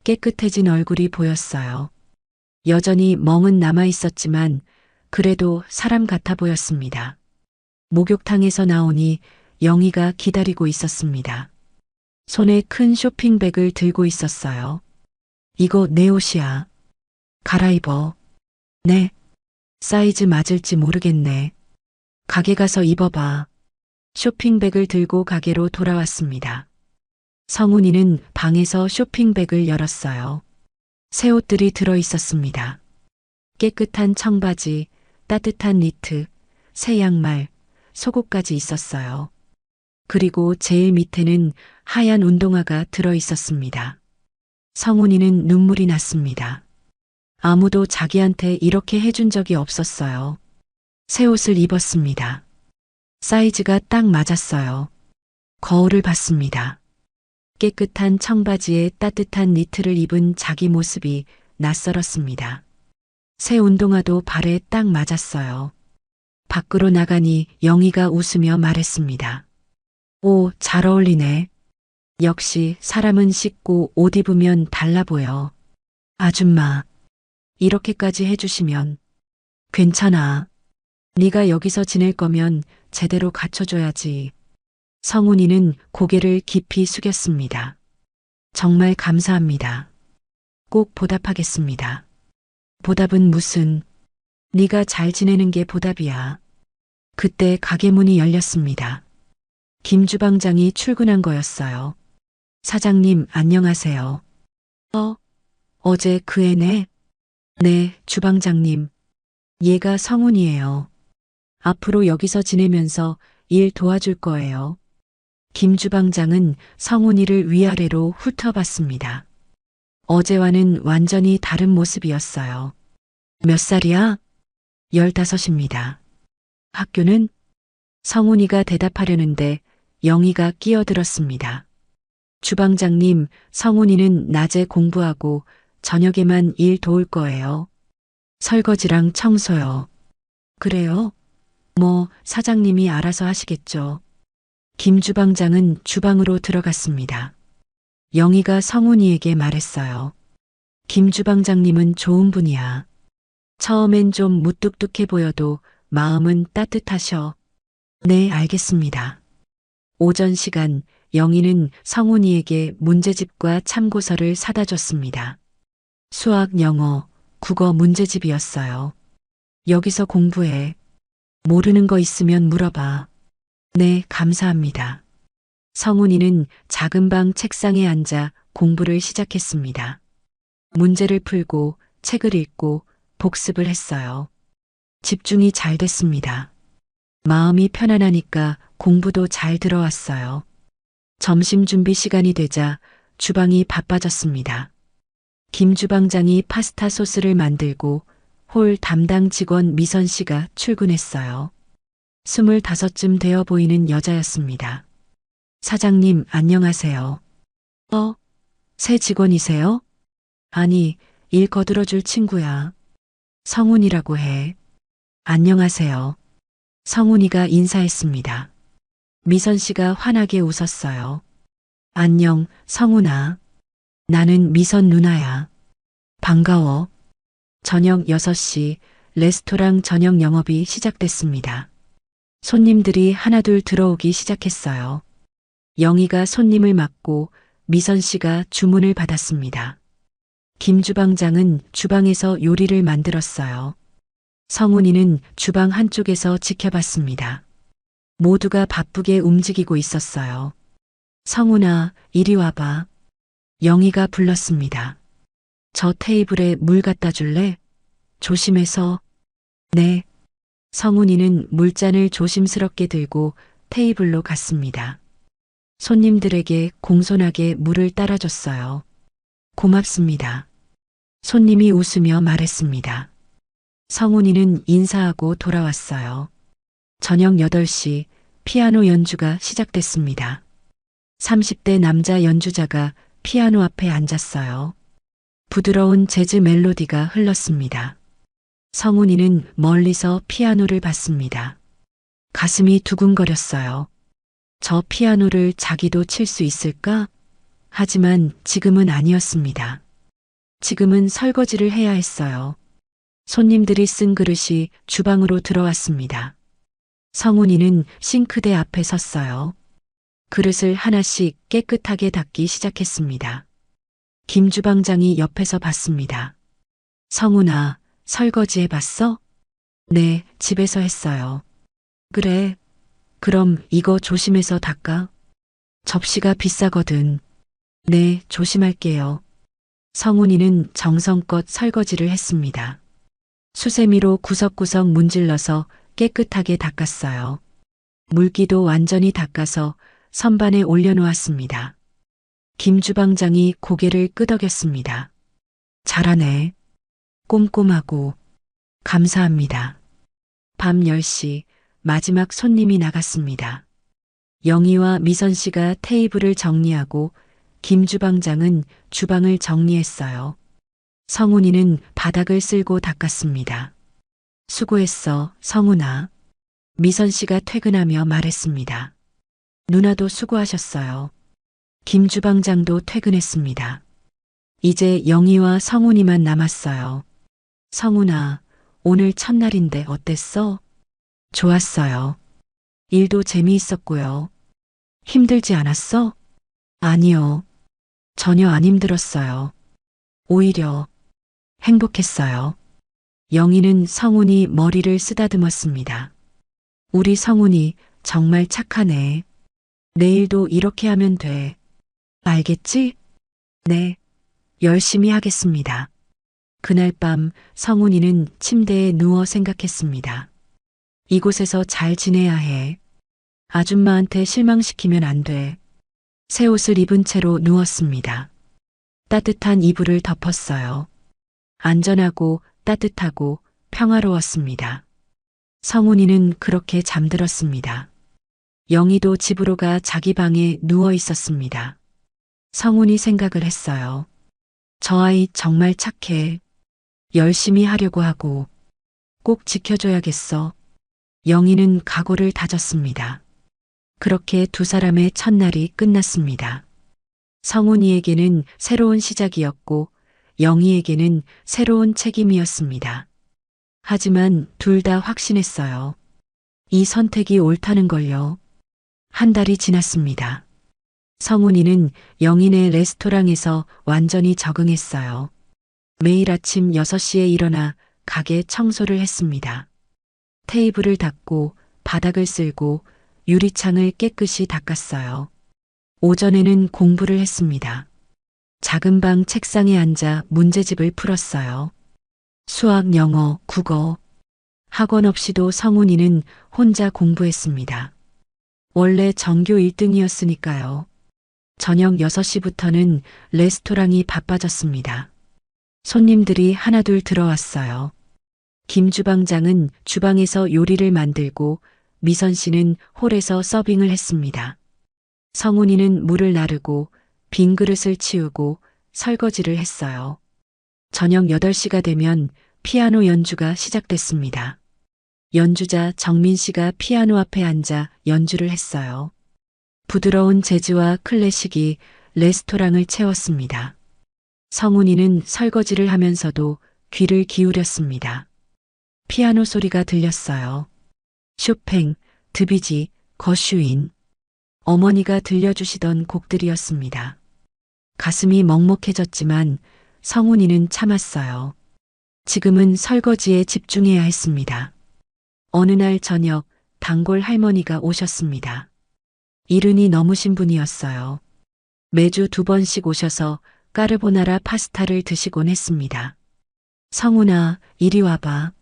Speaker 2: 깨끗해진 얼굴이 보였어요. 여전히 멍은 남아 있었지만 그래도 사람 같아 보였습니다. 목욕탕에서 나오니 영희가 기다리고 있었습니다. 손에 큰 쇼핑백을 들고 있었어요. 이거 내 옷이야. 갈아입어. 네. 사이즈 맞을지 모르겠네. 가게 가서 입어봐. 쇼핑백을 들고 가게로 돌아왔습니다. 성훈이는 방에서 쇼핑백을 열었어요. 새 옷들이 들어 있었습니다. 깨끗한 청바지, 따뜻한 니트, 새 양말, 속옷까지 있었어요. 그리고 제일 밑에는 하얀 운동화가 들어 있었습니다. 성훈이는 눈물이 났습니다. 아무도 자기한테 이렇게 해준 적이 없었어요. 새 옷을 입었습니다. 사이즈가 딱 맞았어요. 거울을 봤습니다. 깨끗한 청바지에 따뜻한 니트를 입은 자기 모습이 낯설었습니다. 새 운동화도 발에 딱 맞았어요. 밖으로 나가니 영희가 웃으며 말했습니다. 오, 잘 어울리네. 역시 사람은 씻고 옷 입으면 달라 보여. 아줌마, 이렇게까지 해주시면 괜찮아. 네가 여기서 지낼 거면 제대로 갖춰줘야지. 성훈이는 고개를 깊이 숙였습니다. 정말 감사합니다. 꼭 보답하겠습니다. 보답은 무슨? 네가 잘 지내는 게 보답이야. 그때 가게 문이 열렸습니다. 김 주방장이 출근한 거였어요. 사장님, 안녕하세요. 어제 그 애네? 네, 주방장님. 얘가 성훈이에요. 앞으로 여기서 지내면서 일 도와줄 거예요. 김 주방장은 성훈이를 위아래로 훑어봤습니다. 어제와는 완전히 다른 모습이었어요. 몇 살이야? 15입니다. 학교는? 성훈이가 대답하려는데 영희가 끼어들었습니다. 주방장님, 성훈이는 낮에 공부하고 저녁에만 일 도울 거예요. 설거지랑 청소요. 그래요? 뭐 사장님이 알아서 하시겠죠. 김 주방장은 주방으로 들어갔습니다. 영희가 성훈이에게 말했어요. 김 주방장님은 좋은 분이야. 처음엔 좀 무뚝뚝해 보여도 마음은 따뜻하셔. 네, 알겠습니다. 오전 시간 영희는 성훈이에게 문제집과 참고서를 사다 줬습니다. 수학, 영어, 국어 문제집이었어요. 여기서 공부해. 모르는 거 있으면 물어봐. 네, 감사합니다. 성훈이는 작은 방 책상에 앉아 공부를 시작했습니다. 문제를 풀고 책을 읽고 복습을 했어요. 집중이 잘 됐습니다. 마음이 편안하니까 공부도 잘 들어왔어요. 점심 준비 시간이 되자 주방이 바빠졌습니다. 김 주방장이 파스타 소스를 만들고 홀 담당 직원 미선 씨가 출근했어요. 25쯤 되어 보이는 여자였습니다. 사장님, 안녕하세요. 새 직원이세요? 아니, 일 거들어줄 친구야. 성훈이라고 해. 안녕하세요. 성훈이가 인사했습니다. 미선 씨가 환하게 웃었어요. 안녕, 성훈아. 나는 미선 누나야. 반가워. 저녁 6시 레스토랑 저녁 영업이 시작됐습니다. 손님들이 하나둘 들어오기 시작했어요. 영희가 손님을 맡고 미선 씨가 주문을 받았습니다. 김 주방장은 주방에서 요리를 만들었어요. 성훈이는 주방 한쪽에서 지켜봤습니다. 모두가 바쁘게 움직이고 있었어요. 성훈아, 이리 와봐. 영희가 불렀습니다. 저 테이블에 물 갖다 줄래? 조심해서. 네. 성훈이는 물잔을 조심스럽게 들고 테이블로 갔습니다. 손님들에게 공손하게 물을 따라줬어요. 고맙습니다. 손님이 웃으며 말했습니다. 성훈이는 인사하고 돌아왔어요. 저녁 8시 피아노 연주가 시작됐습니다. 30대 남자 연주자가 피아노 앞에 앉았어요. 부드러운 재즈 멜로디가 흘렀습니다. 성훈이는 멀리서 피아노를 봤습니다. 가슴이 두근거렸어요. 저 피아노를 자기도 칠 수 있을까? 하지만 지금은 아니었습니다. 지금은 설거지를 해야 했어요. 손님들이 쓴 그릇이 주방으로 들어왔습니다. 성훈이는 싱크대 앞에 섰어요. 그릇을 하나씩 깨끗하게 닦기 시작했습니다. 김 주방장이 옆에서 봤습니다. 성훈아, 설거지 해봤어? 네, 집에서 했어요. 그래. 그럼 이거 조심해서 닦아. 접시가 비싸거든. 네, 조심할게요. 성훈이는 정성껏 설거지를 했습니다. 수세미로 구석구석 문질러서 깨끗하게 닦았어요. 물기도 완전히 닦아서 선반에 올려놓았습니다. 김 주방장이 고개를 끄덕였습니다. 잘하네. 꼼꼼하고 감사합니다. 밤 10시 마지막 손님이 나갔습니다. 영희와 미선 씨가 테이블을 정리하고 김 주방장은 주방을 정리했어요. 성훈이는 바닥을 쓸고 닦았습니다. 수고했어, 성훈아. 미선 씨가 퇴근하며 말했습니다. 누나도 수고하셨어요. 김 주방장도 퇴근했습니다. 이제 영희와 성훈이만 남았어요. 성훈아, 오늘 첫날인데 어땠어? 좋았어요. 일도 재미있었고요. 힘들지 않았어? 아니요. 전혀 안 힘들었어요. 오히려 행복했어요. 영희는 성훈이 머리를 쓰다듬었습니다. 우리 성훈이 정말 착하네. 내일도 이렇게 하면 돼. 알겠지? 네. 열심히 하겠습니다. 그날 밤 성훈이는 침대에 누워 생각했습니다. 이곳에서 잘 지내야 해. 아줌마한테 실망시키면 안 돼. 새 옷을 입은 채로 누웠습니다. 따뜻한 이불을 덮었어요. 안전하고 따뜻하고 평화로웠습니다. 성훈이는 그렇게 잠들었습니다. 영희도 집으로 가 자기 방에 누워 있었습니다. 성훈이 생각을 했어요. 저 아이 정말 착해. 열심히 하려고 하고 꼭 지켜줘야겠어. 영희는 각오를 다졌습니다. 그렇게 두 사람의 첫날이 끝났습니다. 성훈이에게는 새로운 시작이었고 영희에게는 새로운 책임이었습니다. 하지만 둘 다 확신했어요. 이 선택이 옳다는 걸요. 한 달이 지났습니다. 성훈이는 영희네 레스토랑에서 완전히 적응했어요. 매일 아침 6시에 일어나 가게 청소를 했습니다. 테이블을 닦고 바닥을 쓸고 유리창을 깨끗이 닦았어요. 오전에는 공부를 했습니다. 작은 방 책상에 앉아 문제집을 풀었어요. 수학, 영어, 국어. 학원 없이도 성훈이는 혼자 공부했습니다. 원래 전교 1등이었으니까요. 저녁 6시부터는 레스토랑이 바빠졌습니다. 손님들이 하나둘 들어왔어요. 김 주방장은 주방에서 요리를 만들고 미선 씨는 홀에서 서빙을 했습니다. 성훈이는 물을 나르고 빈 그릇을 치우고 설거지를 했어요. 저녁 8시가 되면 피아노 연주가 시작됐습니다. 연주자 정민 씨가 피아노 앞에 앉아 연주를 했어요. 부드러운 재즈와 클래식이 레스토랑을 채웠습니다. 성훈이는 설거지를 하면서도 귀를 기울였습니다. 피아노 소리가 들렸어요. 쇼팽, 드비지, 거슈인. 어머니가 들려주시던 곡들이었습니다. 가슴이 먹먹해졌지만 성훈이는 참았어요. 지금은 설거지에 집중해야 했습니다. 어느 날 저녁 단골 할머니가 오셨습니다. 이른이 넘으신 분이었어요. 매주 2번씩 오셔서 까르보나라 파스타를 드시곤 했습니다. 성훈아, 이리 와봐.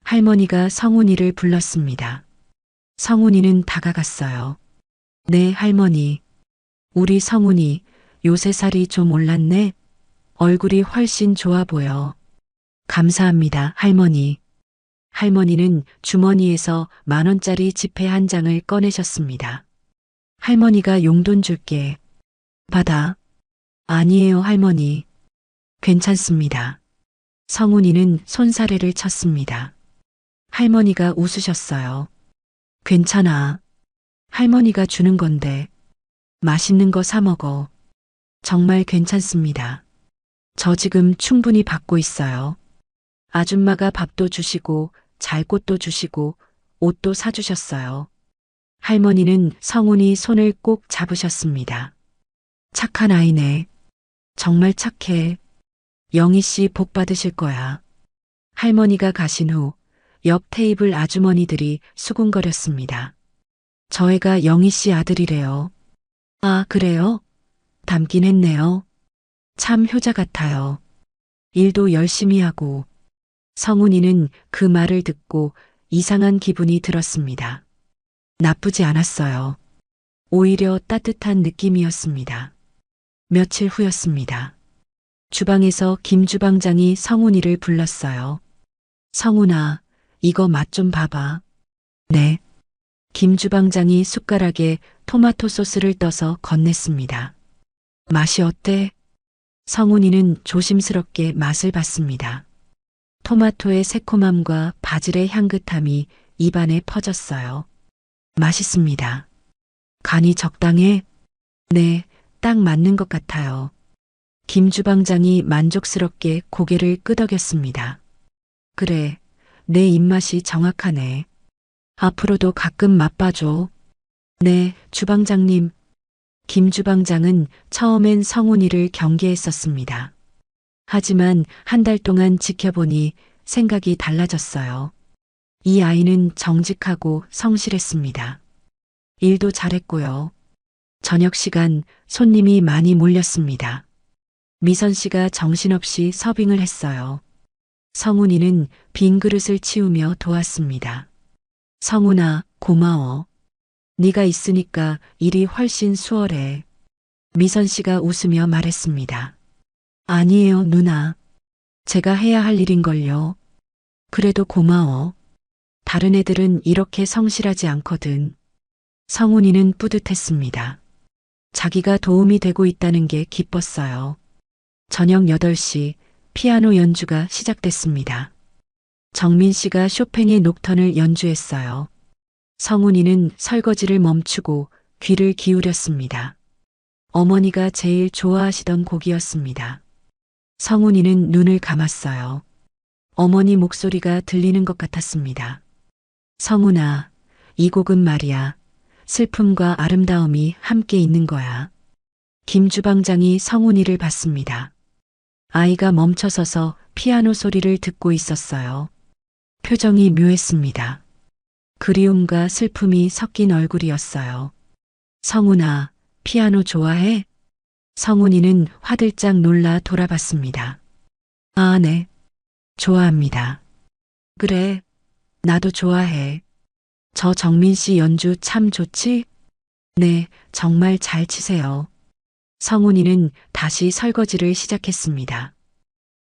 Speaker 2: 할머니가 성훈이를 불렀습니다. 성훈이는 다가갔어요. 네, 할머니. 우리 성훈이 요새 살이 좀 올랐네. 얼굴이 훨씬 좋아 보여. 감사합니다, 할머니. 할머니는 주머니에서 10,000원짜리 지폐 한 장을 꺼내셨습니다. 할머니가 용돈 줄게. 받아. 아니에요, 할머니. 괜찮습니다. 성훈이는 손사래를 쳤습니다. 할머니가 웃으셨어요. 괜찮아. 할머니가 주는 건데. 맛있는 거 사 먹어. 정말 괜찮습니다. 저 지금 충분히 받고 있어요. 아줌마가 밥도 주시고 잘 꽃도 주시고 옷도 사주셨어요. 할머니는 성훈이 손을 꼭 잡으셨습니다. 착한 아이네. 정말 착해. 영희 씨 복 받으실 거야. 할머니가 가신 후 옆 테이블 아주머니들이 수군거렸습니다. 저 애가 영희 씨 아들이래요. 아, 그래요? 닮긴 했네요. 참 효자 같아요. 일도 열심히 하고. 성훈이는 그 말을 듣고 이상한 기분이 들었습니다. 나쁘지 않았어요. 오히려 따뜻한 느낌이었습니다. 며칠 후였습니다. 주방에서 김 주방장이 성훈이를 불렀어요. 성훈아, 이거 맛 좀 봐봐. 네. 김 주방장이 숟가락에 토마토 소스를 떠서 건넸습니다. 맛이 어때? 성훈이는 조심스럽게 맛을 봤습니다. 토마토의 새콤함과 바질의 향긋함이 입안에 퍼졌어요. 맛있습니다. 간이 적당해? 네, 딱 맞는 것 같아요. 김 주방장이 만족스럽게 고개를 끄덕였습니다. 그래, 내 입맛이 정확하네. 앞으로도 가끔 맛봐줘. 네, 주방장님. 김 주방장은 처음엔 성훈이를 경계했었습니다. 하지만 한 달 동안 지켜보니 생각이 달라졌어요. 이 아이는 정직하고 성실했습니다. 일도 잘했고요. 저녁 시간 손님이 많이 몰렸습니다. 미선 씨가 정신없이 서빙을 했어요. 성훈이는 빈 그릇을 치우며 도왔습니다. 성훈아, 고마워. 네가 있으니까 일이 훨씬 수월해. 미선 씨가 웃으며 말했습니다. 아니에요, 누나. 제가 해야 할 일인걸요. 그래도 고마워. 다른 애들은 이렇게 성실하지 않거든. 성훈이는 뿌듯했습니다. 자기가 도움이 되고 있다는 게 기뻤어요. 저녁 8시 피아노 연주가 시작됐습니다. 정민 씨가 쇼팽의 녹턴을 연주했어요. 성훈이는 설거지를 멈추고 귀를 기울였습니다. 어머니가 제일 좋아하시던 곡이었습니다. 성훈이는 눈을 감았어요. 어머니 목소리가 들리는 것 같았습니다. 성훈아, 이 곡은 말이야. 슬픔과 아름다움이 함께 있는 거야. 김 주방장이 성훈이를 봤습니다. 아이가 멈춰서서 피아노 소리를 듣고 있었어요. 표정이 묘했습니다. 그리움과 슬픔이 섞인 얼굴이었어요. 성훈아, 피아노 좋아해? 성훈이는 화들짝 놀라 돌아봤습니다. 아, 네. 좋아합니다. 그래, 나도 좋아해. 저 정민 씨 연주 참 좋지? 네, 정말 잘 치세요. 성훈이는 다시 설거지를 시작했습니다.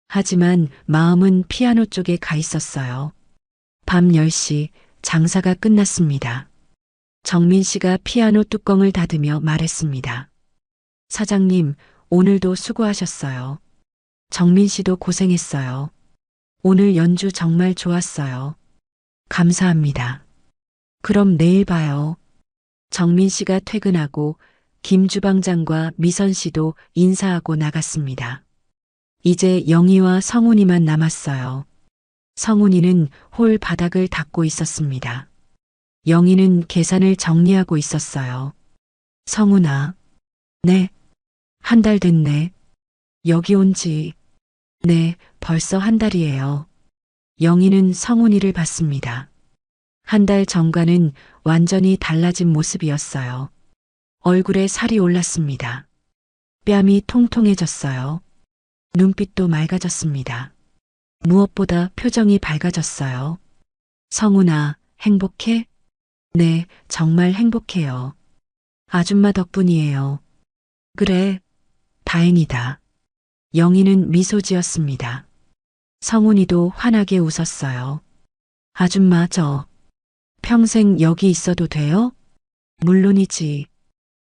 Speaker 2: 하지만 마음은 피아노 쪽에 가 있었어요. 밤 10시 장사가 끝났습니다. 정민 씨가 피아노 뚜껑을 닫으며 말했습니다. 사장님, 오늘도 수고하셨어요. 정민 씨도 고생했어요. 오늘 연주 정말 좋았어요. 감사합니다. 그럼 내일 봐요. 정민 씨가 퇴근하고 김 주방장과 미선 씨도 인사하고 나갔습니다. 이제 영희와 성훈이만 남았어요. 성훈이는 홀 바닥을 닦고 있었습니다. 영희는 계산을 정리하고 있었어요. 성훈아. 네. 한 달 됐네. 여기 온 지. 네, 벌써 한 달이에요. 영희는 성훈이를 봤습니다. 한 달 전과는 완전히 달라진 모습이었어요. 얼굴에 살이 올랐습니다. 뺨이 통통해졌어요. 눈빛도 맑아졌습니다. 무엇보다 표정이 밝아졌어요. 성훈아, 행복해? 네, 정말 행복해요. 아줌마 덕분이에요. 그래, 다행이다. 영희는 미소 지었습니다. 성훈이도 환하게 웃었어요. 아줌마, 저 평생 여기 있어도 돼요? 물론이지.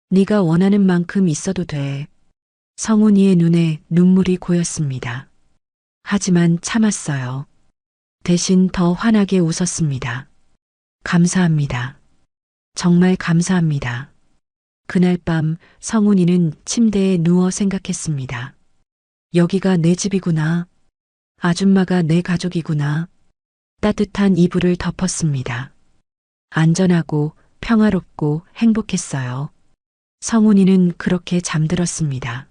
Speaker 2: 네가 원하는 만큼 있어도 돼. 성훈이의 눈에 눈물이 고였습니다. 하지만 참았어요. 대신 더 환하게 웃었습니다. 감사합니다. 정말 감사합니다. 그날 밤 성훈이는 침대에 누워 생각했습니다. 여기가 내 집이구나. 아줌마가 내 가족이구나. 따뜻한 이불을 덮었습니다. 안전하고 평화롭고 행복했어요. 성훈이는 그렇게 잠들었습니다.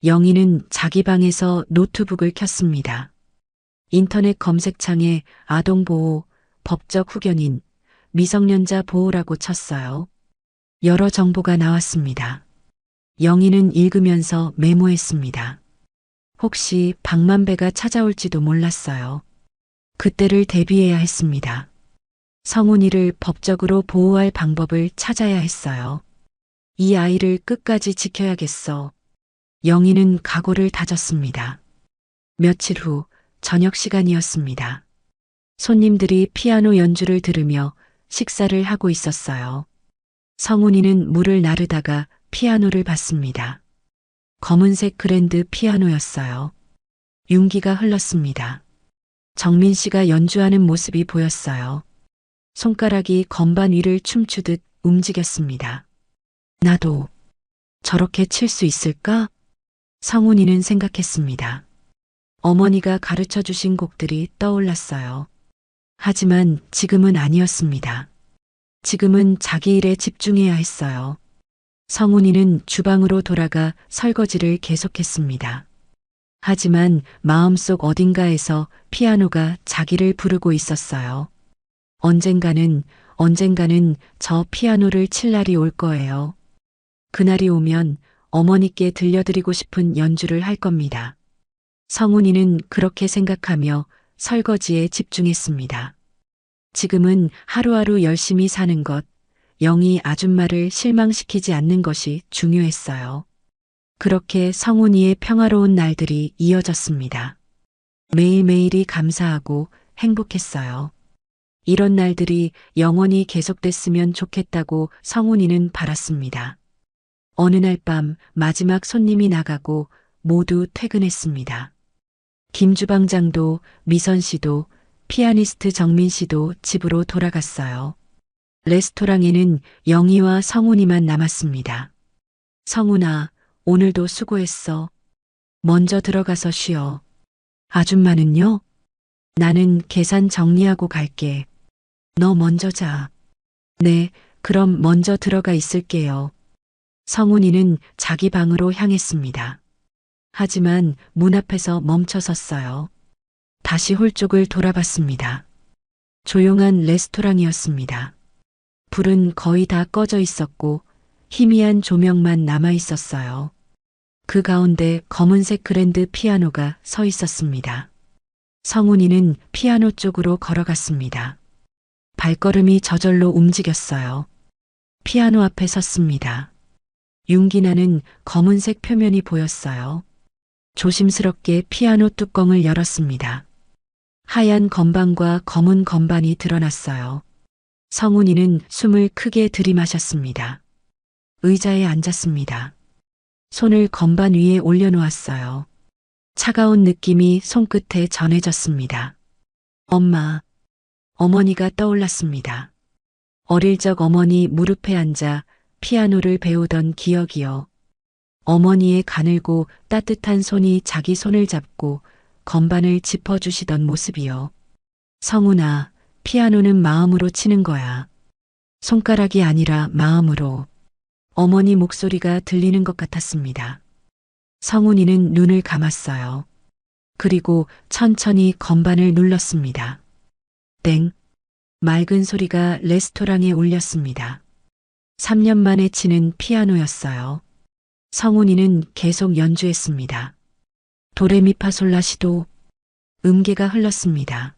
Speaker 2: 영희는 자기 방에서 노트북을 켰습니다. 인터넷 검색창에 아동보호, 법적 후견인, 미성년자 보호라고 쳤어요. 여러 정보가 나왔습니다. 영희는 읽으면서 메모했습니다. 혹시 박만배가 찾아올지도 몰랐어요. 그때를 대비해야 했습니다. 성훈이를 법적으로 보호할 방법을 찾아야 했어요. 이 아이를 끝까지 지켜야겠어. 영희는 각오를 다졌습니다. 며칠 후 저녁 시간이었습니다. 손님들이 피아노 연주를 들으며 식사를 하고 있었어요. 성훈이는 물을 나르다가 피아노를 봤습니다. 검은색 그랜드 피아노였어요. 윤기가 흘렀습니다. 정민 씨가 연주하는 모습이 보였어요. 손가락이 건반 위를 춤추듯 움직였습니다. 나도 저렇게 칠 수 있을까? 성훈이는 생각했습니다. 어머니가 가르쳐 주신 곡들이 떠올랐어요. 하지만 지금은 아니었습니다. 지금은 자기 일에 집중해야 했어요. 성훈이는 주방으로 돌아가 설거지를 계속했습니다. 하지만 마음속 어딘가에서 피아노가 자기를 부르고 있었어요. 언젠가는 저 피아노를 칠 날이 올 거예요. 그날이 오면 어머니께 들려드리고 싶은 연주를 할 겁니다. 성훈이는 그렇게 생각하며 설거지에 집중했습니다. 지금은 하루하루 열심히 사는 것, 영희 아줌마를 실망시키지 않는 것이 중요했어요. 그렇게 성훈이의 평화로운 날들이 이어졌습니다. 매일매일이 감사하고 행복했어요. 이런 날들이 영원히 계속됐으면 좋겠다고 성훈이는 바랐습니다. 어느 날 밤 마지막 손님이 나가고 모두 퇴근했습니다. 김 주방장도 미선 씨도 피아니스트 정민 씨도 집으로 돌아갔어요. 레스토랑에는 영희와 성훈이만 남았습니다. 성훈아, 오늘도 수고했어. 먼저 들어가서 쉬어. 아줌마는요? 나는 계산 정리하고 갈게. 너 먼저 자. 네, 그럼 먼저 들어가 있을게요. 성훈이는 자기 방으로 향했습니다. 하지만 문 앞에서 멈춰 섰어요. 다시 홀 쪽을 돌아봤습니다. 조용한 레스토랑이었습니다. 불은 거의 다 꺼져 있었고 희미한 조명만 남아 있었어요. 그 가운데 검은색 그랜드 피아노가 서 있었습니다. 성훈이는 피아노 쪽으로 걸어갔습니다. 발걸음이 저절로 움직였어요. 피아노 앞에 섰습니다. 윤기나는 검은색 표면이 보였어요. 조심스럽게 피아노 뚜껑을 열었습니다. 하얀 건반과 검은 건반이 드러났어요. 성훈이는 숨을 크게 들이마셨습니다. 의자에 앉았습니다. 손을 건반 위에 올려놓았어요. 차가운 느낌이 손끝에 전해졌습니다. 엄마. 어머니가 떠올랐습니다. 어릴 적 어머니 무릎에 앉아 피아노를 배우던 기억이요. 어머니의 가늘고 따뜻한 손이 자기 손을 잡고 건반을 짚어주시던 모습이요. 성훈아, 피아노는 마음으로 치는 거야. 손가락이 아니라 마음으로. 어머니 목소리가 들리는 것 같았습니다. 성훈이는 눈을 감았어요. 그리고 천천히 건반을 눌렀습니다. 땡. 맑은 소리가 레스토랑에 울렸습니다. 3년 만에 치는 피아노였어요. 성훈이는 계속 연주했습니다. 도레미파솔라시도 음계가 흘렀습니다.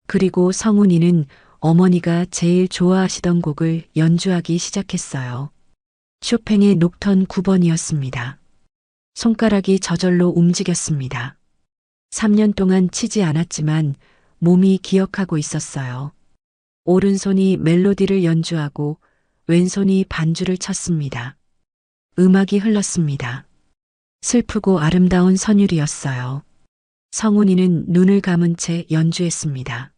Speaker 2: 그리고 성훈이는 어머니가 제일 좋아하시던 곡을 연주하기 시작했어요. 쇼팽의 녹턴 9번이었습니다. 손가락이 저절로 움직였습니다. 3년 동안 치지 않았지만 몸이 기억하고 있었어요. 오른손이 멜로디를 연주하고 왼손이 반주를 쳤습니다. 음악이 흘렀습니다. 슬프고 아름다운 선율이었어요. 성훈이는 눈을 감은 채 연주했습니다.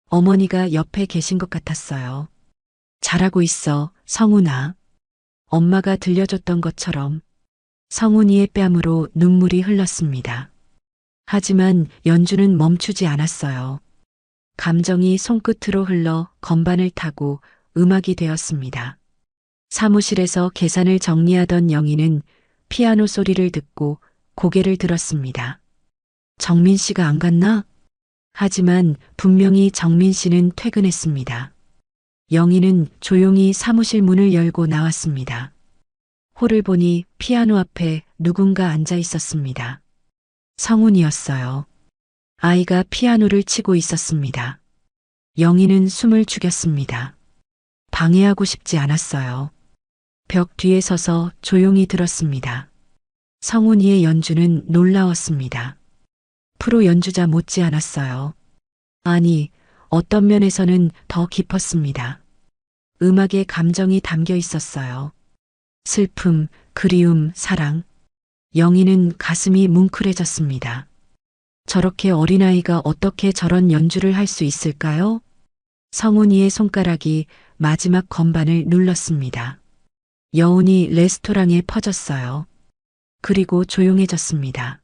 Speaker 2: 어머니가 옆에 계신 것 같았어요. 잘하고 있어, 성훈아. 엄마가 들려줬던 것처럼 성훈이의 뺨으로 눈물이 흘렀습니다. 하지만 연주는 멈추지 않았어요. 감정이 손끝으로 흘러 건반을 타고 음악이 되었습니다. 사무실에서 계산을 정리하던 영희는 피아노 소리를 듣고 고개를 들었습니다. 정민 씨가 안 갔나? 하지만 분명히 정민 씨는 퇴근했습니다. 영희는 조용히 사무실 문을 열고 나왔습니다. 홀을 보니 피아노 앞에 누군가 앉아 있었습니다. 성훈이었어요. 아이가 피아노를 치고 있었습니다. 영희는 숨을 죽였습니다. 방해하고 싶지 않았어요. 벽 뒤에 서서 조용히 들었습니다. 성훈이의 연주는 놀라웠습니다. 프로 연주자 못지 않았어요. 아니, 어떤 면에서는 더 깊었습니다. 음악에 감정이 담겨 있었어요. 슬픔, 그리움, 사랑. 영희는 가슴이 뭉클해졌습니다. 저렇게 어린아이가 어떻게 저런 연주를 할 수 있을까요? 성훈이의 손가락이 마지막 건반을 눌렀습니다. 여운이 레스토랑에 퍼졌어요. 그리고 조용해졌습니다.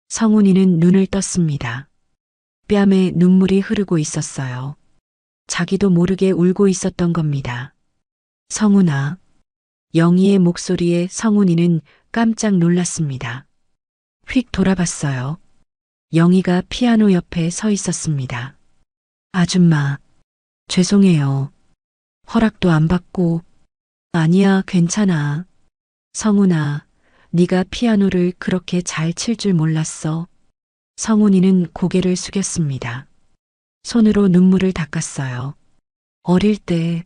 Speaker 2: 성훈이는 눈을 떴습니다. 뺨에 눈물이 흐르고 있었어요. 자기도 모르게 울고 있었던 겁니다. 성훈아. 영희의 목소리에 성훈이는 깜짝 놀랐습니다. 휙 돌아봤어요. 영희가 피아노 옆에 서 있었습니다. 아줌마, 죄송해요. 허락도 안 받고. 아니야, 괜찮아. 성훈아, 네가 피아노를 그렇게 잘 칠 줄 몰랐어. 성훈이는 고개를 숙였습니다. 손으로 눈물을 닦았어요. 어릴 때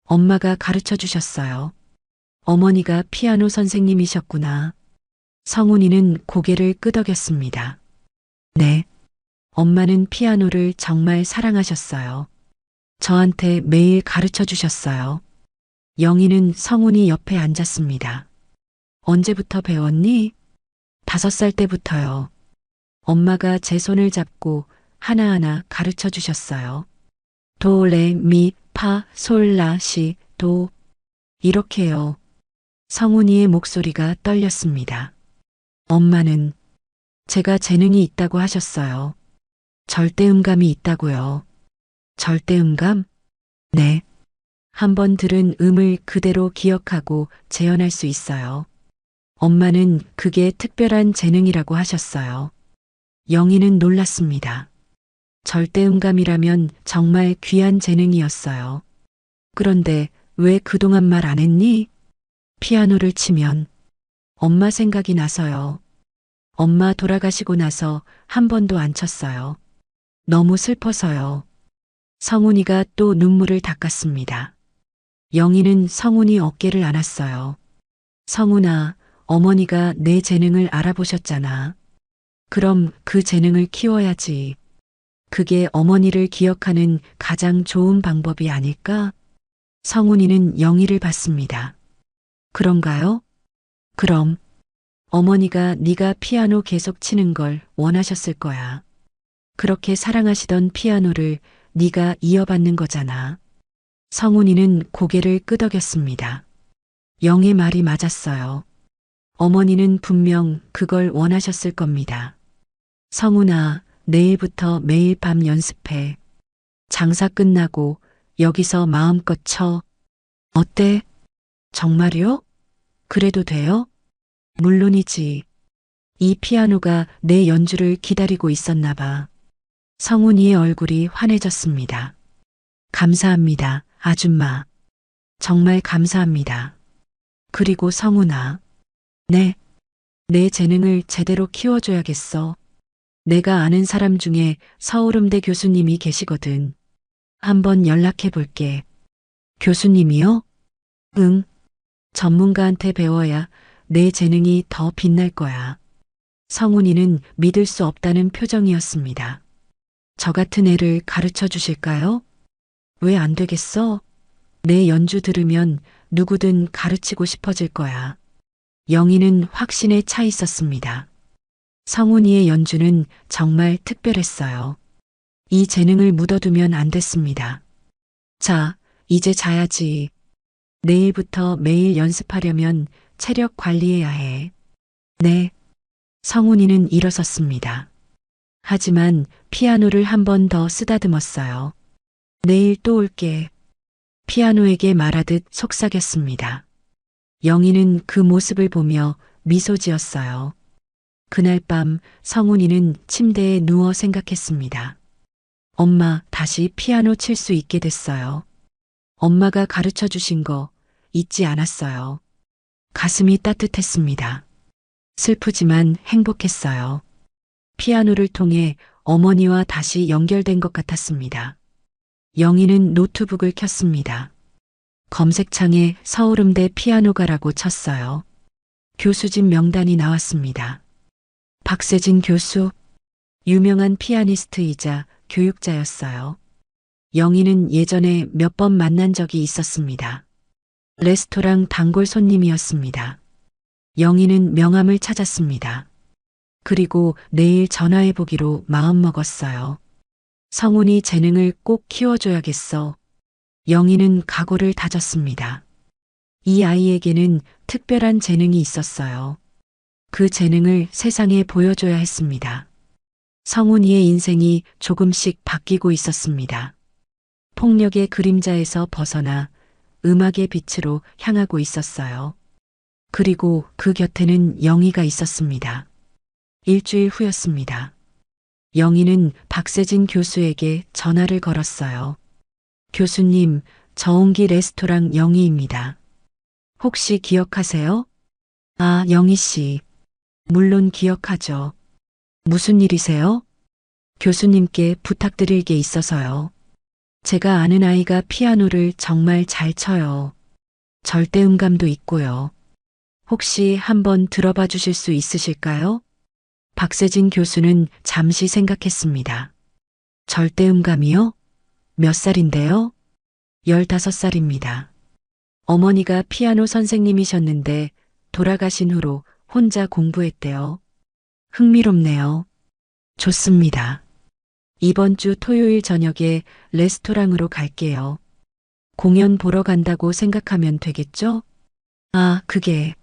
Speaker 2: 엄마가 가르쳐 주셨어요. 어머니가 피아노 선생님이셨구나. 성훈이는 고개를 끄덕였습니다. 네. 엄마는 피아노를 정말 사랑하셨어요. 저한테 매일 가르쳐 주셨어요. 영희는 성훈이 옆에 앉았습니다. 언제부터 배웠니? 5살 때부터요. 엄마가 제 손을 잡고 하나하나 가르쳐 주셨어요. 도, 레, 미, 파, 솔, 라, 시, 도. 이렇게요. 성훈이의 목소리가 떨렸습니다. 엄마는 제가 재능이 있다고 하셨어요. 절대음감이 있다고요. 절대음감? 네. 한번 들은 음을 그대로 기억하고 재현할 수 있어요. 엄마는 그게 특별한 재능이라고 하셨어요. 영희는 놀랐습니다. 절대음감이라면 정말 귀한 재능이었어요. 그런데 왜 그동안 말 안 했니? 피아노를 치면 엄마 생각이 나서요. 엄마 돌아가시고 나서 한 번도 안 쳤어요. 너무 슬퍼서요. 성훈이가 또 눈물을 닦았습니다. 영희는 성훈이 어깨를 안았어요. 성훈아, 어머니가 내 재능을 알아보셨잖아. 그럼 그 재능을 키워야지. 그게 어머니를 기억하는 가장 좋은 방법이 아닐까? 성훈이는 영희를 봤습니다. 그런가요? 그럼 어머니가 네가 피아노 계속 치는 걸 원하셨을 거야. 그렇게 사랑하시던 피아노를 네가 이어받는 거잖아. 성훈이는 고개를 끄덕였습니다. 영의 말이 맞았어요. 어머니는 분명 그걸 원하셨을 겁니다. 성훈아, 내일부터 매일 밤 연습해. 장사 끝나고 여기서 마음껏 쳐. 어때? 정말요? 그래도 돼요? 물론이지. 이 피아노가 내 연주를 기다리고 있었나 봐. 성훈이의 얼굴이 환해졌습니다. 감사합니다, 아줌마. 정말 감사합니다. 그리고 성훈아. 네. 내 재능을 제대로 키워줘야겠어. 내가 아는 사람 중에 서울음대 교수님이 계시거든. 한번 연락해 볼게. 교수님이요? 응. 전문가한테 배워야 내 재능이 더 빛날 거야. 성훈이는 믿을 수 없다는 표정이었습니다. 저 같은 애를 가르쳐 주실까요? 왜 안 되겠어? 내 연주 들으면 누구든 가르치고 싶어질 거야. 영희는 확신에 차 있었습니다. 성훈이의 연주는 정말 특별했어요. 이 재능을 묻어두면 안 됐습니다. 자, 이제 자야지. 내일부터 매일 연습하려면 체력 관리해야 해. 네. 성훈이는 일어섰습니다. 하지만 피아노를 한 번 더 쓰다듬었어요. 내일 또 올게. 피아노에게 말하듯 속삭였습니다. 영희는 그 모습을 보며 미소 지었어요. 그날 밤 성훈이는 침대에 누워 생각했습니다. 엄마, 다시 피아노 칠 수 있게 됐어요. 엄마가 가르쳐 주신 거 잊지 않았어요. 가슴이 따뜻했습니다. 슬프지만 행복했어요. 피아노를 통해 어머니와 다시 연결된 것 같았습니다. 영희는 노트북을 켰습니다. 검색창에 서울음대 피아노가라고 쳤어요. 교수진 명단이 나왔습니다. 박세진 교수, 유명한 피아니스트이자 교육자였어요. 영희는 예전에 몇 번 만난 적이 있었습니다. 레스토랑 단골 손님이었습니다. 영희는 명함을 찾았습니다. 그리고 내일 전화해 보기로 마음먹었어요. 성훈이 재능을 꼭 키워줘야겠어. 영희는 각오를 다졌습니다. 이 아이에게는 특별한 재능이 있었어요. 그 재능을 세상에 보여줘야 했습니다. 성훈이의 인생이 조금씩 바뀌고 있었습니다. 폭력의 그림자에서 벗어나 음악의 빛으로 향하고 있었어요. 그리고 그 곁에는 영희가 있었습니다. 일주일 후였습니다. 영희는 박세진 교수에게 전화를 걸었어요. 교수님, 저온기 레스토랑 영희입니다. 혹시 기억하세요? 아, 영희 씨. 물론 기억하죠. 무슨 일이세요? 교수님께 부탁드릴 게 있어서요. 제가 아는 아이가 피아노를 정말 잘 쳐요. 절대음감도 있고요. 혹시 한번 들어봐 주실 수 있으실까요? 박세진 교수는 잠시 생각했습니다. 절대음감이요? 몇 살인데요? 15살입니다. 어머니가 피아노 선생님이셨는데 돌아가신 후로 혼자 공부했대요. 흥미롭네요. 좋습니다. 이번 주 토요일 저녁에 레스토랑으로 갈게요. 공연 보러 간다고 생각하면 되겠죠? 아, 그게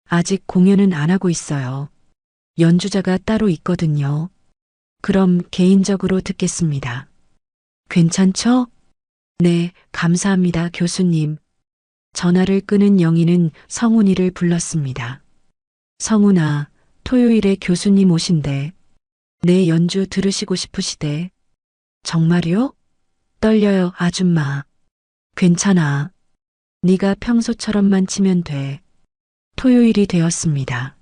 Speaker 2: 아직 공연은 안 하고 있어요. 연주자가 따로 있거든요. 그럼 개인적으로 듣겠습니다. 괜찮죠? 네, 감사합니다, 교수님. 전화를 끊은 영희는 성훈이를 불렀습니다. 성훈아, 토요일에 교수님 오신대. 내 연주 들으시고 싶으시대. 정말요? 떨려요, 아줌마. 괜찮아. 네가 평소처럼만 치면 돼. 토요일이 되었습니다.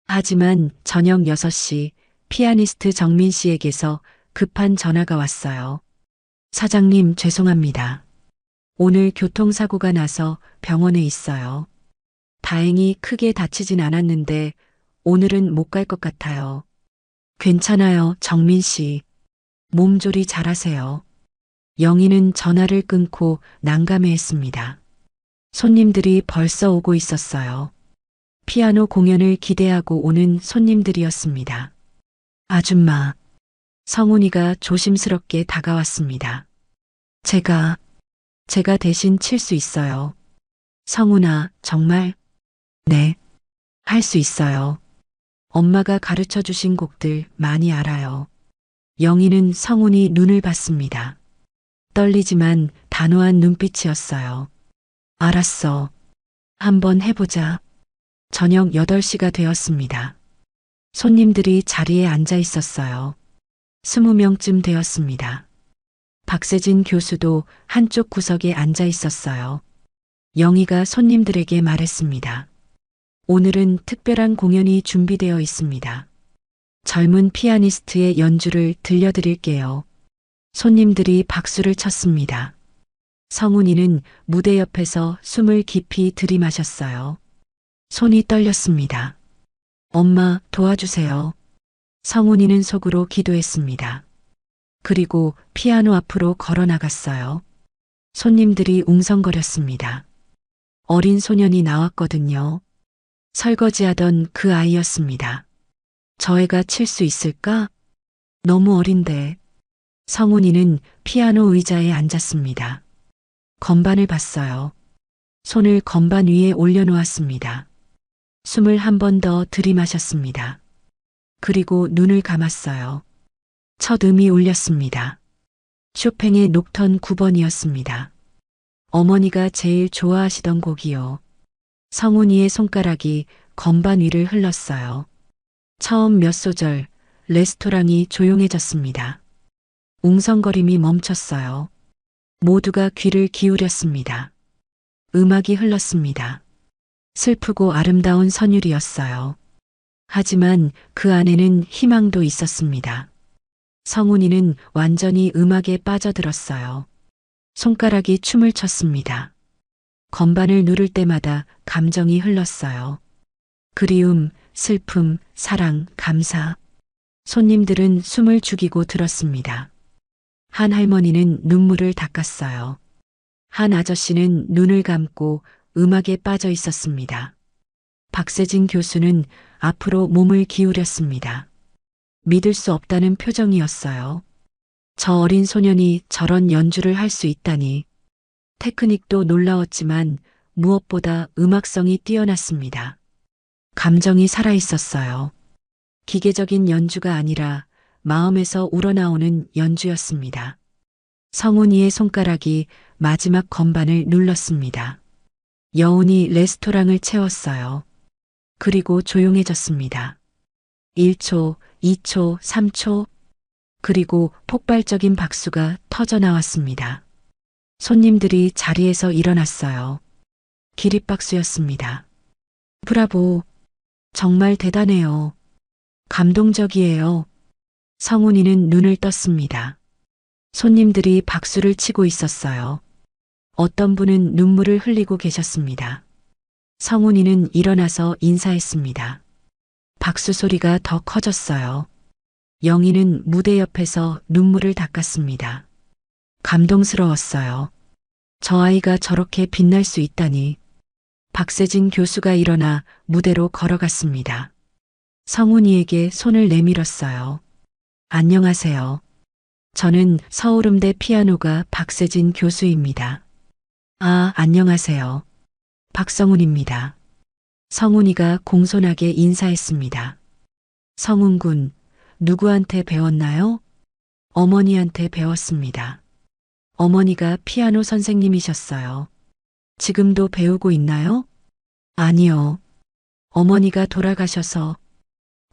Speaker 2: 하지만 저녁 6시 피아니스트 정민 씨에게서 급한 전화가 왔어요. 사장님, 죄송합니다. 오늘 교통사고가 나서 병원에 있어요. 다행히 크게 다치진 않았는데 오늘은 못 갈 것 같아요. 괜찮아요, 정민 씨. 몸조리 잘하세요. 영희는 전화를 끊고 난감해했습니다. 손님들이 벌써 오고 있었어요. 피아노 공연을 기대하고 오는 손님들이었습니다. 아줌마. 성훈이가 조심스럽게 다가왔습니다. 제가 대신 칠 수 있어요. 성훈아, 정말? 네. 할 수 있어요. 엄마가 가르쳐 주신 곡들 많이 알아요. 영희는 성훈이 눈을 봤습니다. 떨리지만 단호한 눈빛이었어요. 알았어. 한번 해보자. 저녁 8시가 되었습니다. 손님들이 자리에 앉아 있었어요. 20명쯤 되었습니다. 박세진 교수도 한쪽 구석에 앉아 있었어요. 영희가 손님들에게 말했습니다. 오늘은 특별한 공연이 준비되어 있습니다. 젊은 피아니스트의 연주를 들려드릴게요. 손님들이 박수를 쳤습니다. 성훈이는 무대 옆에서 숨을 깊이 들이마셨어요. 손이 떨렸습니다. 엄마, 도와주세요. 성훈이는 속으로 기도했습니다. 그리고 피아노 앞으로 걸어 나갔어요. 손님들이 웅성거렸습니다. 어린 소년이 나왔거든요. 설거지하던 그 아이였습니다. 저 애가 칠 수 있을까? 너무 어린데. 성훈이는 피아노 의자에 앉았습니다. 건반을 봤어요. 손을 건반 위에 올려놓았습니다. 숨을 한 번 더 들이마셨습니다. 그리고 눈을 감았어요. 첫 음이 울렸습니다. 쇼팽의 녹턴 9번이었습니다. 어머니가 제일 좋아하시던 곡이요. 성훈이의 손가락이 건반 위를 흘렀어요. 처음 몇 소절, 레스토랑이 조용해졌습니다. 웅성거림이 멈췄어요. 모두가 귀를 기울였습니다. 음악이 흘렀습니다. 슬프고 아름다운 선율이었어요. 하지만 그 안에는 희망도 있었습니다. 성훈이는 완전히 음악에 빠져들었어요. 손가락이 춤을 췄습니다. 건반을 누를 때마다 감정이 흘렀어요. 그리움, 슬픔, 사랑, 감사. 손님들은 숨을 죽이고 들었습니다. 한 할머니는 눈물을 닦았어요. 한 아저씨는 눈을 감고 음악에 빠져 있었습니다. 박세진 교수는 앞으로 몸을 기울였습니다. 믿을 수 없다는 표정이었어요. 저 어린 소년이 저런 연주를 할 수 있다니. 테크닉도 놀라웠지만 무엇보다 음악성이 뛰어났습니다. 감정이 살아있었어요. 기계적인 연주가 아니라 마음에서 우러나오는 연주였습니다. 성훈이의 손가락이 마지막 건반을 눌렀습니다. 여운이 레스토랑을 채웠어요. 그리고 조용해졌습니다. 1초, 2초, 3초, 그리고 폭발적인 박수가 터져 나왔습니다. 손님들이 자리에서 일어났어요. 기립박수였습니다. 브라보! 정말 대단해요. 감동적이에요. 성훈이는 눈을 떴습니다. 손님들이 박수를 치고 있었어요. 어떤 분은 눈물을 흘리고 계셨습니다. 성훈이는 일어나서 인사했습니다. 박수 소리가 더 커졌어요. 영희는 무대 옆에서 눈물을 닦았습니다. 감동스러웠어요. 저 아이가 저렇게 빛날 수 있다니. 박세진 교수가 일어나 무대로 걸어갔습니다. 성훈이에게 손을 내밀었어요. 안녕하세요. 저는 서울음대 피아노가 박세진 교수입니다. 아, 안녕하세요. 박성훈입니다. 성훈이가 공손하게 인사했습니다. 성훈 군, 누구한테 배웠나요? 어머니한테 배웠습니다. 어머니가 피아노 선생님이셨어요. 지금도 배우고 있나요? 아니요. 어머니가 돌아가셔서.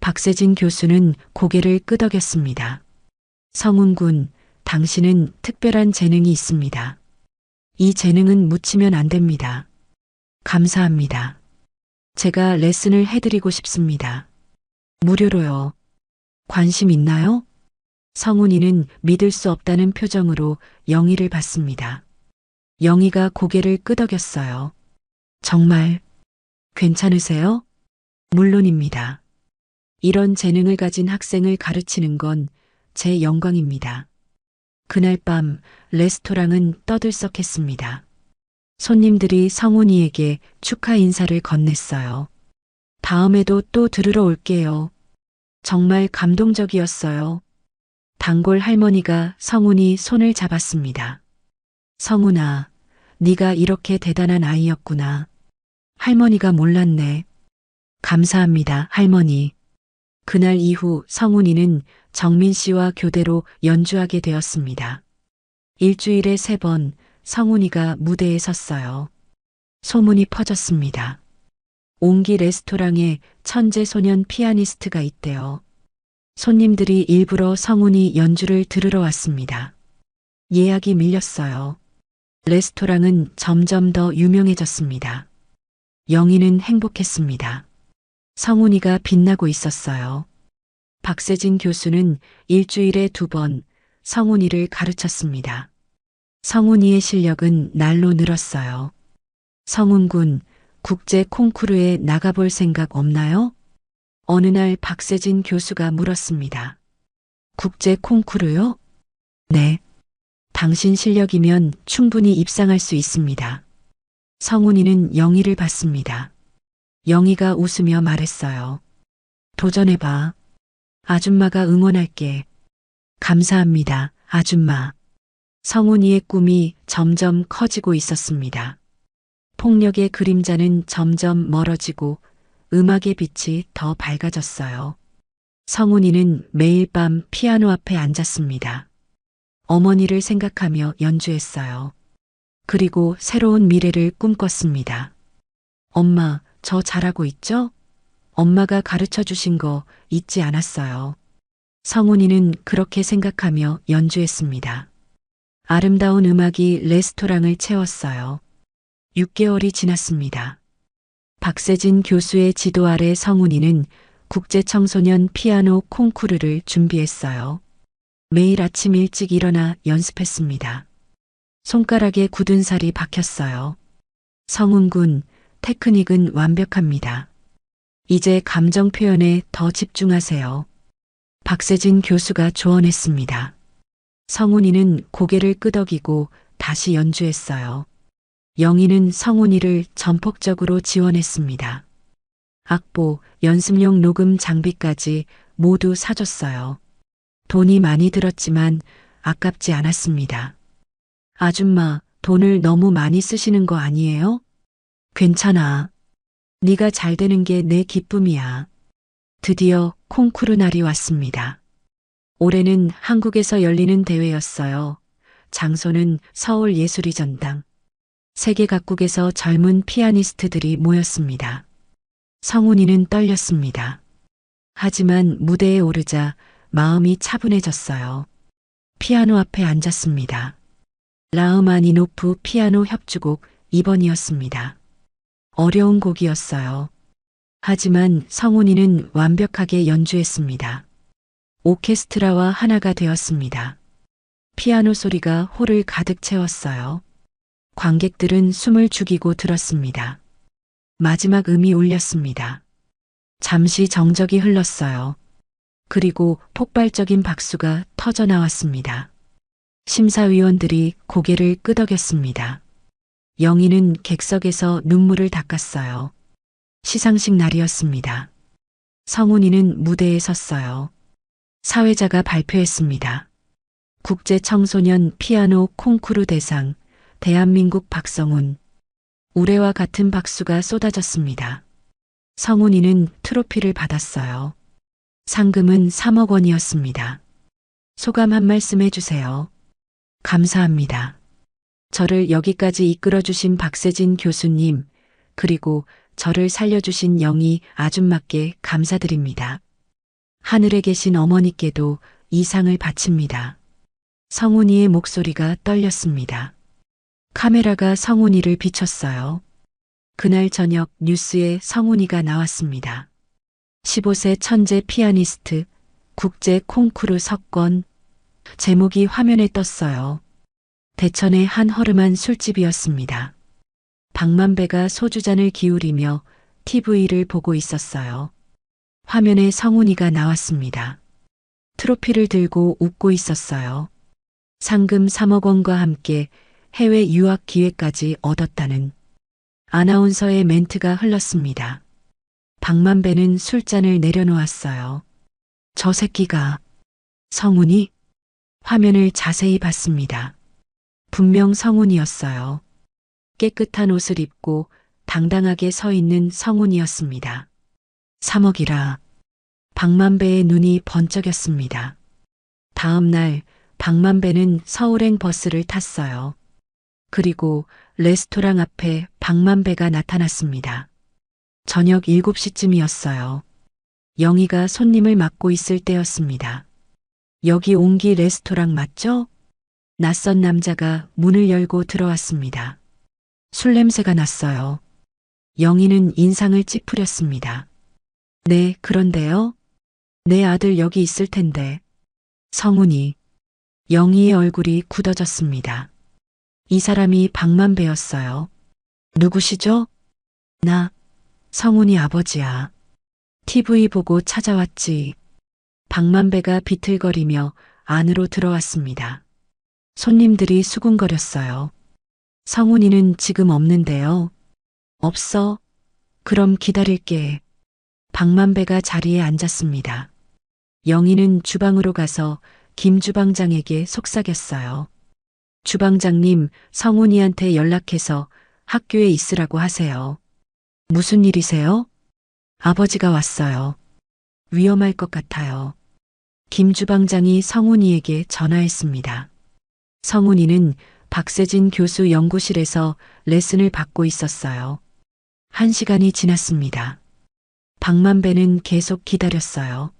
Speaker 2: 박세진 교수는 고개를 끄덕였습니다. 성훈 군, 당신은 특별한 재능이 있습니다. 이 재능은 묻히면 안 됩니다. 감사합니다. 제가 레슨을 해드리고 싶습니다. 무료로요. 관심 있나요? 성훈이는 믿을 수 없다는 표정으로 영희를 봤습니다. 영희가 고개를 끄덕였어요. 정말 괜찮으세요? 물론입니다. 이런 재능을 가진 학생을 가르치는 건 제 영광입니다. 그날 밤 레스토랑은 떠들썩했습니다. 손님들이 성훈이에게 축하 인사를 건넸어요. 다음에도 또 들으러 올게요. 정말 감동적이었어요. 단골 할머니가 성훈이 손을 잡았습니다. 성훈아, 네가 이렇게 대단한 아이였구나. 할머니가 몰랐네. 감사합니다, 할머니. 그날 이후 성훈이는 정민 씨와 교대로 연주하게 되었습니다. 일주일에 3번 성훈이가 무대에 섰어요. 소문이 퍼졌습니다. 옹기 레스토랑에 천재 소년 피아니스트가 있대요. 손님들이 일부러 성훈이 연주를 들으러 왔습니다. 예약이 밀렸어요. 레스토랑은 점점 더 유명해졌습니다. 영희는 행복했습니다. 성훈이가 빛나고 있었어요. 박세진 교수는 일주일에 2번 성훈이를 가르쳤습니다. 성훈이의 실력은 날로 늘었어요. 성훈군, 국제 콩쿠르에 나가볼 생각 없나요? 어느 날 박세진 교수가 물었습니다. 국제 콩쿠르요? 네. 당신 실력이면 충분히 입상할 수 있습니다. 성훈이는 영희를 봤습니다. 영희가 웃으며 말했어요. 도전해봐. 아줌마가 응원할게. 감사합니다, 아줌마. 성훈이의 꿈이 점점 커지고 있었습니다. 폭력의 그림자는 점점 멀어지고 음악의 빛이 더 밝아졌어요. 성훈이는 매일 밤 피아노 앞에 앉았습니다. 어머니를 생각하며 연주했어요. 그리고 새로운 미래를 꿈꿨습니다. 엄마, 저 잘하고 있죠? 엄마가 가르쳐 주신 거 잊지 않았어요. 성훈이는 그렇게 생각하며 연주했습니다. 아름다운 음악이 레스토랑을 채웠어요. 6개월이 지났습니다. 박세진 교수의 지도 아래 성훈이는 국제청소년 피아노 콩쿠르를 준비했어요. 매일 아침 일찍 일어나 연습했습니다. 손가락에 굳은 살이 박혔어요. 성훈군, 테크닉은 완벽합니다. 이제 감정 표현에 더 집중하세요. 박세진 교수가 조언했습니다. 성훈이는 고개를 끄덕이고 다시 연주했어요. 영희는 성훈이를 전폭적으로 지원했습니다. 악보, 연습용 녹음 장비까지 모두 사줬어요. 돈이 많이 들었지만 아깝지 않았습니다. 아줌마, 돈을 너무 많이 쓰시는 거 아니에요? 괜찮아. 네가 잘 되는 게 내 기쁨이야. 드디어 콩쿠르 날이 왔습니다. 올해는 한국에서 열리는 대회였어요. 장소는 서울예술의전당. 세계 각국에서 젊은 피아니스트들이 모였습니다. 성훈이는 떨렸습니다. 하지만 무대에 오르자 마음이 차분해졌어요. 피아노 앞에 앉았습니다. 라흐마니노프 피아노 협주곡 2번이었습니다. 어려운 곡이었어요. 하지만 성훈이는 완벽하게 연주했습니다. 오케스트라와 하나가 되었습니다. 피아노 소리가 홀을 가득 채웠어요. 관객들은 숨을 죽이고 들었습니다. 마지막 음이 울렸습니다. 잠시 정적이 흘렀어요. 그리고 폭발적인 박수가 터져 나왔습니다. 심사위원들이 고개를 끄덕였습니다. 영희는 객석에서 눈물을 닦았어요. 시상식 날이었습니다. 성훈이는 무대에 섰어요. 사회자가 발표했습니다. 국제청소년 피아노 콩쿠르 대상 대한민국 박성훈. 우레와 같은 박수가 쏟아졌습니다. 성훈이는 트로피를 받았어요. 상금은 3억 원이었습니다. 소감 한 말씀 해주세요. 감사합니다. 저를 여기까지 이끌어주신 박세진 교수님, 그리고 저를 살려주신 영희 아줌마께 감사드립니다. 하늘에 계신 어머니께도 이 상을 바칩니다. 성훈이의 목소리가 떨렸습니다. 카메라가 성훈이를 비췄어요. 그날 저녁 뉴스에 성훈이가 나왔습니다. 15세 천재 피아니스트, 국제 콩쿠르 석권. 제목이 화면에 떴어요. 대천의 한 허름한 술집이었습니다. 박만배가 소주잔을 기울이며 TV를 보고 있었어요. 화면에 성훈이가 나왔습니다. 트로피를 들고 웃고 있었어요. 상금 3억 원과 함께 해외 유학 기회까지 얻었다는 아나운서의 멘트가 흘렀습니다. 박만배는 술잔을 내려놓았어요. 저 새끼가 성훈이? 화면을 자세히 봤습니다. 분명 성훈이었어요. 깨끗한 옷을 입고 당당하게 서 있는 성훈이었습니다. 3억이라. 박만배의 눈이 번쩍였습니다. 다음 날 박만배는 서울행 버스를 탔어요. 그리고 레스토랑 앞에 박만배가 나타났습니다. 저녁 7시쯤이었어요. 영희가 손님을 맡고 있을 때였습니다. 여기 옹기 레스토랑 맞죠? 낯선 남자가 문을 열고 들어왔습니다. 술 냄새가 났어요. 영희는 인상을 찌푸렸습니다. 네, 그런데요? 내 아들 여기 있을 텐데. 성훈이. 영희의 얼굴이 굳어졌습니다. 이 사람이 박만배였어요. 누구시죠? 나, 성훈이 아버지야. TV 보고 찾아왔지. 박만배가 비틀거리며 안으로 들어왔습니다. 손님들이 수군거렸어요. 성훈이는 지금 없는데요. 없어. 그럼 기다릴게. 박만배가 자리에 앉았습니다. 영희는 주방으로 가서 김 주방장에게 속삭였어요. 주방장님, 성훈이한테 연락해서 학교에 있으라고 하세요. 무슨 일이세요? 아버지가 왔어요. 위험할 것 같아요. 김 주방장이 성훈이에게 전화했습니다. 성훈이는 박세진 교수 연구실에서 레슨을 받고 있었어요. 1시간이 지났습니다. 박만배는 계속 기다렸어요.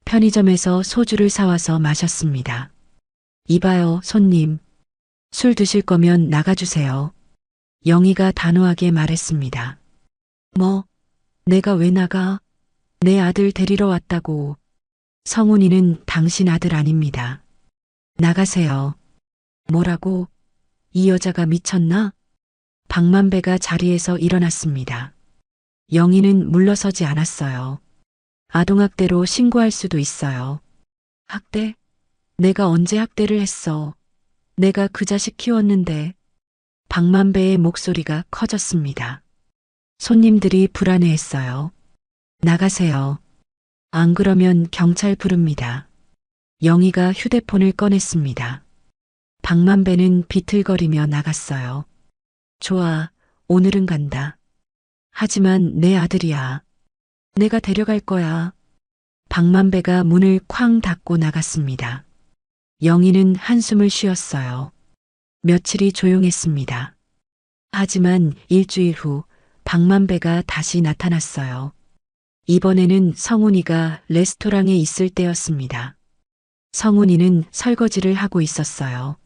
Speaker 2: 편의점에서 소주를 사와서 마셨습니다. 이봐요, 손님. 술 드실 거면 나가주세요. 영희가 단호하게 말했습니다. 뭐, 내가 왜 나가? 내 아들 데리러 왔다고. 성훈이는 당신 아들 아닙니다. 나가세요. 뭐라고? 이 여자가 미쳤나? 박만배가 자리에서 일어났습니다. 영희는 물러서지 않았어요. 아동학대로 신고할 수도 있어요. 학대? 내가 언제 학대를 했어? 내가 그 자식 키웠는데. 박만배의 목소리가 커졌습니다. 손님들이 불안해했어요. 나가세요. 안 그러면 경찰 부릅니다. 영희가 휴대폰을 꺼냈습니다. 박만배는 비틀거리며 나갔어요. 좋아, 오늘은 간다. 하지만 내 아들이야. 내가 데려갈 거야. 박만배가 문을 쾅 닫고 나갔습니다. 영희는 한숨을 쉬었어요. 며칠이 조용했습니다. 하지만 일주일 후 박만배가 다시 나타났어요. 이번에는 성훈이가 레스토랑에 있을 때였습니다. 성훈이는 설거지를 하고 있었어요.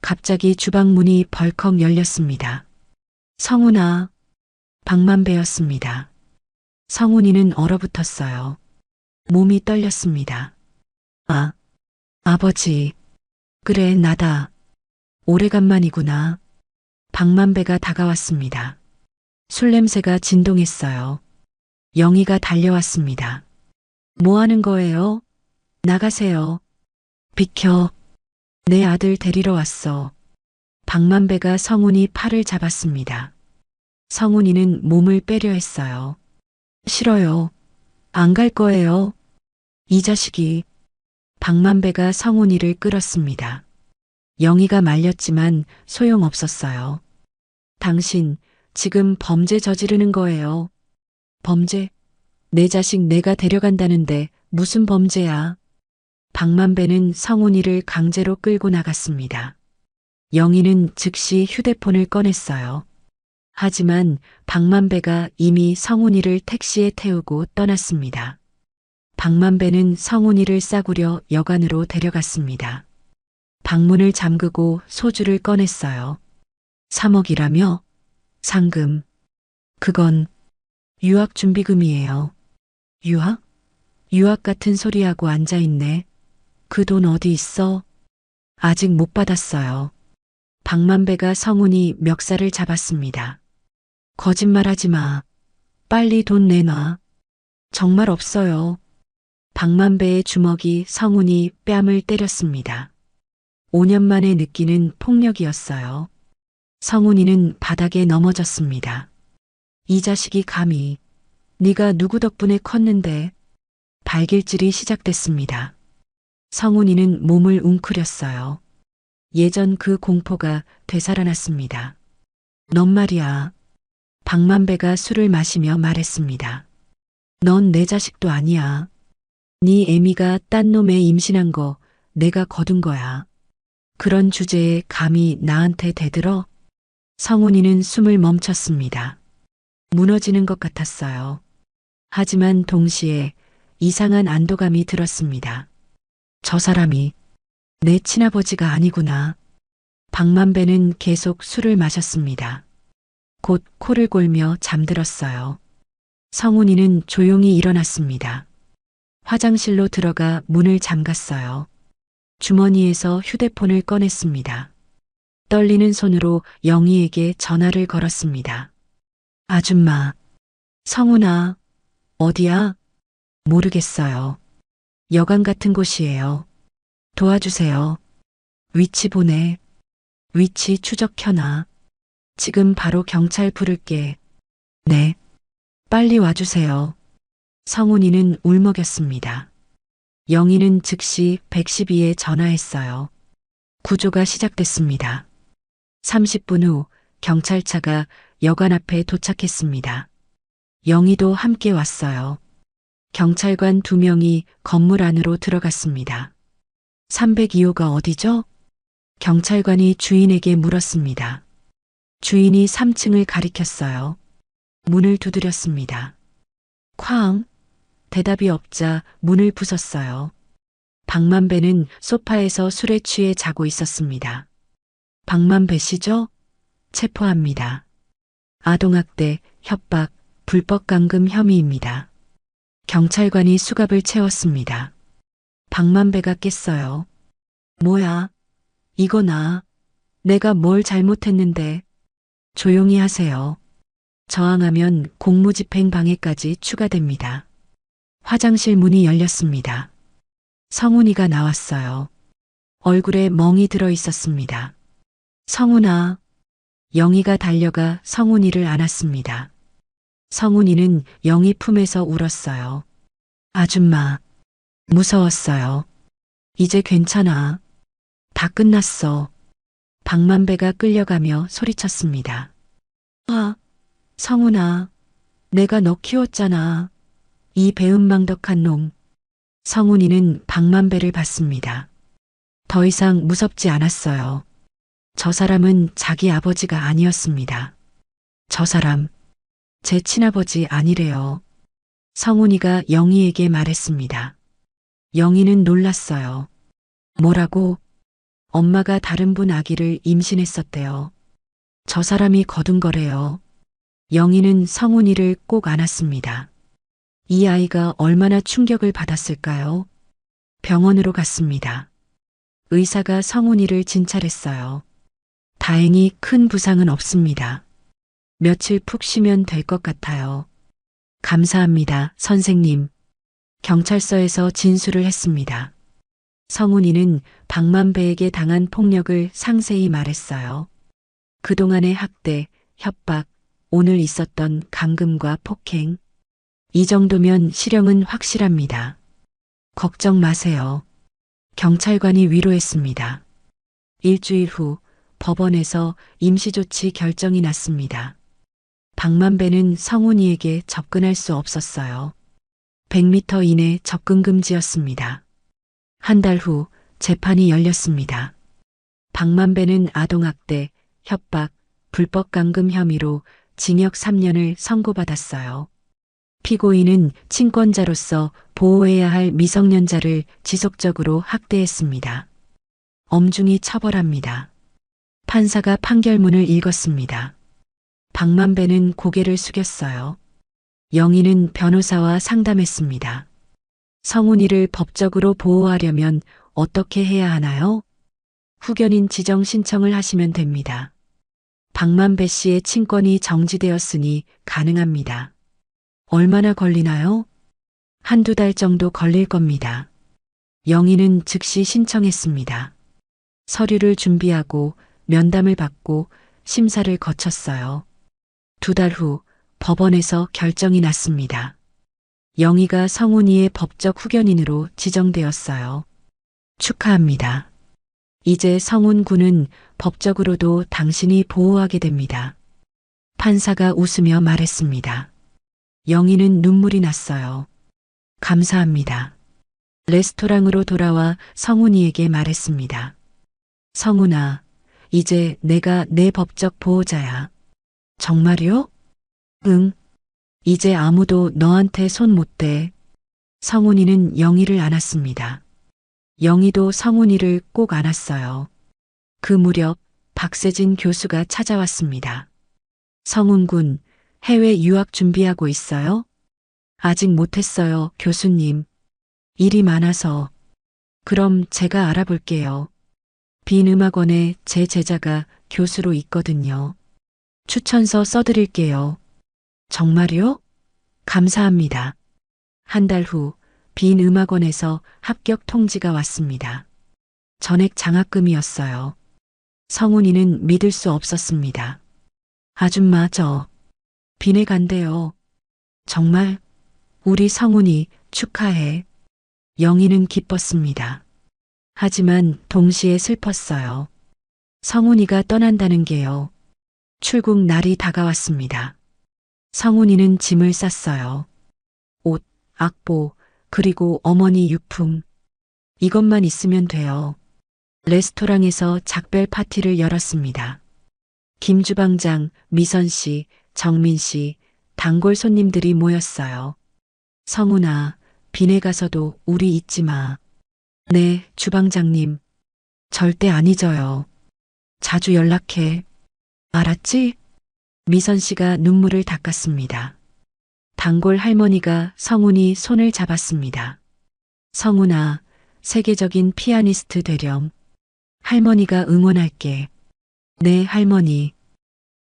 Speaker 2: 갑자기 주방 문이 벌컥 열렸습니다. 성훈아. 박만배였습니다. 성훈이는 얼어붙었어요. 몸이 떨렸습니다. 아, 아버지. 그래, 나다. 오래간만이구나. 박만배가 다가왔습니다. 술 냄새가 진동했어요. 영희가 달려왔습니다. 뭐 하는 거예요? 나가세요. 비켜. 내 아들 데리러 왔어. 박만배가 성훈이 팔을 잡았습니다. 성훈이는 몸을 빼려 했어요. 싫어요. 안 갈 거예요. 이 자식이. 박만배가 성훈이를 끌었습니다. 영희가 말렸지만 소용없었어요. 당신 지금 범죄 저지르는 거예요. 범죄? 내 자식 내가 데려간다는데 무슨 범죄야? 박만배는 성훈이를 강제로 끌고 나갔습니다. 영희는 즉시 휴대폰을 꺼냈어요. 하지만 박만배가 이미 성훈이를 택시에 태우고 떠났습니다. 박만배는 성훈이를 싸구려 여관으로 데려갔습니다. 방문을 잠그고 소주를 꺼냈어요. 3억이라며? 상금. 그건 유학준비금이에요. 유학? 유학 같은 소리하고 앉아있네. 그 돈 어디 있어? 아직 못 받았어요. 박만배가 성훈이 멱살을 잡았습니다. 거짓말하지 마. 빨리 돈 내놔. 정말 없어요. 박만배의 주먹이 성훈이 뺨을 때렸습니다. 5년 만에 느끼는 폭력이었어요. 성훈이는 바닥에 넘어졌습니다. 이 자식이 감히. 네가 누구 덕분에 컸는데. 발길질이 시작됐습니다. 성훈이는 몸을 웅크렸어요. 예전 그 공포가 되살아났습니다. 넌 말이야. 박만배가 술을 마시며 말했습니다. 넌 내 자식도 아니야. 네 애미가 딴 놈에 임신한 거 내가 거둔 거야. 그런 주제에 감히 나한테 대들어? 성훈이는 숨을 멈췄습니다. 무너지는 것 같았어요. 하지만 동시에 이상한 안도감이 들었습니다. 저 사람이 내 친아버지가 아니구나. 박만배는 계속 술을 마셨습니다. 곧 코를 골며 잠들었어요. 성훈이는 조용히 일어났습니다. 화장실로 들어가 문을 잠갔어요. 주머니에서 휴대폰을 꺼냈습니다. 떨리는 손으로 영희에게 전화를 걸었습니다. 아줌마, 성훈아, 어디야? 모르겠어요. 여관 같은 곳이에요. 도와주세요. 위치 보내. 위치 추적해놔. 지금 바로 경찰 부를게. 네. 빨리 와주세요. 성훈이는 울먹였습니다. 영희는 즉시 112에 전화했어요. 구조가 시작됐습니다. 30분 후 경찰차가 여관 앞에 도착했습니다. 영희도 함께 왔어요. 경찰관 2명이 건물 안으로 들어갔습니다. 302호가 어디죠? 경찰관이 주인에게 물었습니다. 주인이 3층을 가리켰어요. 문을 두드렸습니다. 쾅! 대답이 없자 문을 부쉈어요. 박만배는 소파에서 술에 취해 자고 있었습니다. 박만배 씨죠? 체포합니다. 아동학대, 협박, 불법 감금 혐의입니다. 경찰관이 수갑을 채웠습니다. 박만배가 깼어요. 뭐야? 이거 내가 뭘 잘못했는데. 조용히 하세요. 저항하면 공무집행 방해까지 추가됩니다. 화장실 문이 열렸습니다. 성훈이가 나왔어요. 얼굴에 멍이 들어 있었습니다. 성훈아. 영희가 달려가 성훈이를 안았습니다. 성훈이는 영희 품에서 울었어요. 아줌마. 무서웠어요. 이제 괜찮아. 다 끝났어. 박만배가 끌려가며 소리쳤습니다. 아, 성훈아. 내가 너 키웠잖아. 이 배은망덕한 놈. 성훈이는 박만배를 봤습니다. 더 이상 무섭지 않았어요. 저 사람은 자기 아버지가 아니었습니다. 저 사람, 제 친아버지 아니래요. 성훈이가 영희에게 말했습니다. 영희는 놀랐어요. 뭐라고? 엄마가 다른 분 아기를 임신했었대요. 저 사람이 거둔 거래요. 영희는 성훈이를 꼭 안았습니다. 이 아이가 얼마나 충격을 받았을까요? 병원으로 갔습니다. 의사가 성훈이를 진찰했어요. 다행히 큰 부상은 없습니다. 며칠 푹 쉬면 될 것 같아요. 감사합니다, 선생님. 경찰서에서 진술을 했습니다. 성훈이는 박만배에게 당한 폭력을 상세히 말했어요. 그동안의 학대, 협박, 오늘 있었던 감금과 폭행. 이 정도면 실형은 확실합니다. 걱정 마세요. 경찰관이 위로했습니다. 일주일 후 법원에서 임시조치 결정이 났습니다. 박만배는 성훈이에게 접근할 수 없었어요. 100m 이내 접근 금지였습니다. 한 달 후 재판이 열렸습니다. 박만배는 아동학대, 협박, 불법 감금 혐의로 징역 3년을 선고받았어요. 피고인은 친권자로서 보호해야 할 미성년자를 지속적으로 학대했습니다. 엄중히 처벌합니다. 판사가 판결문을 읽었습니다. 박만배는 고개를 숙였어요. 영희는 변호사와 상담했습니다. 성훈이를 법적으로 보호하려면 어떻게 해야 하나요? 후견인 지정 신청을 하시면 됩니다. 박만배 씨의 친권이 정지되었으니 가능합니다. 얼마나 걸리나요? 한두 달 정도 걸릴 겁니다. 영희는 즉시 신청했습니다. 서류를 준비하고 면담을 받고 심사를 거쳤어요. 2달 후 법원에서 결정이 났습니다. 영희가 성훈이의 법적 후견인으로 지정되었어요. 축하합니다. 이제 성훈 군은 법적으로도 당신이 보호하게 됩니다. 판사가 웃으며 말했습니다. 영희는 눈물이 났어요. 감사합니다. 레스토랑으로 돌아와 성훈이에게 말했습니다. 성훈아, 이제 내가 내 법적 보호자야. 정말요? 응, 이제 아무도 너한테 손 못 대. 성훈이는 영희를 안았습니다. 영희도 성훈이를 꼭 안았어요. 그 무렵 박세진 교수가 찾아왔습니다. 성훈 군, 해외 유학 준비하고 있어요? 아직 못했어요, 교수님. 일이 많아서. 그럼 제가 알아볼게요. 빈 음악원에 제 제자가 교수로 있거든요. 추천서 써드릴게요. 정말요? 감사합니다. 한 달 후 빈 음악원에서 합격 통지가 왔습니다. 전액 장학금이었어요. 성훈이는 믿을 수 없었습니다. 아줌마 저 빈에 간대요. 정말? 우리 성훈이 축하해. 영희는 기뻤습니다. 하지만 동시에 슬펐어요. 성훈이가 떠난다는 게요. 출국 날이 다가왔습니다. 성훈이는 짐을 쌌어요. 옷, 악보, 그리고 어머니 유품. 이것만 있으면 돼요. 레스토랑에서 작별 파티를 열었습니다. 김 주방장, 미선 씨, 정민 씨, 단골 손님들이 모였어요. 성훈아, 빈에 가서도 우리 잊지 마. 네, 주방장님. 절대 안 잊어요. 자주 연락해. 알았지? 미선 씨가 눈물을 닦았습니다. 단골 할머니가 성훈이 손을 잡았습니다. 성훈아, 세계적인 피아니스트 되렴. 할머니가 응원할게. 네, 할머니.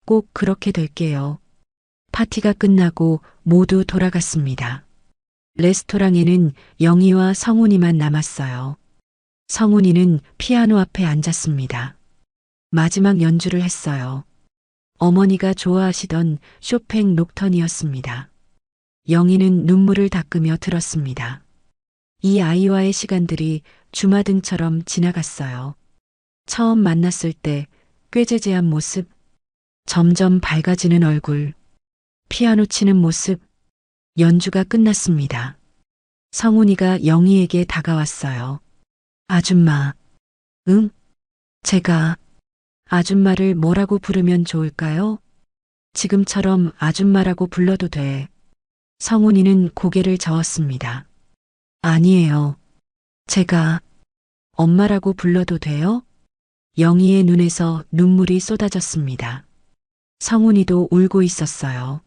Speaker 2: 꼭 그렇게 될게요. 파티가 끝나고 모두 돌아갔습니다. 레스토랑에는 영희와 성훈이만 남았어요. 성훈이는 피아노 앞에 앉았습니다. 마지막 연주를 했어요. 어머니가 좋아하시던 쇼팽 녹턴이었습니다. 영희는 눈물을 닦으며 들었습니다. 이 아이와의 시간들이 주마등처럼 지나갔어요. 처음 만났을 때 꾀죄죄한 모습, 점점 밝아지는 얼굴, 피아노 치는 모습, 연주가 끝났습니다. 성훈이가 영희에게 다가왔어요. 아줌마. 응? 제가 아줌마를 뭐라고 부르면 좋을까요? 지금처럼 아줌마라고 불러도 돼. 성훈이는 고개를 저었습니다. 아니에요. 제가 엄마라고 불러도 돼요? 영희의 눈에서 눈물이 쏟아졌습니다. 성훈이도 울고 있었어요.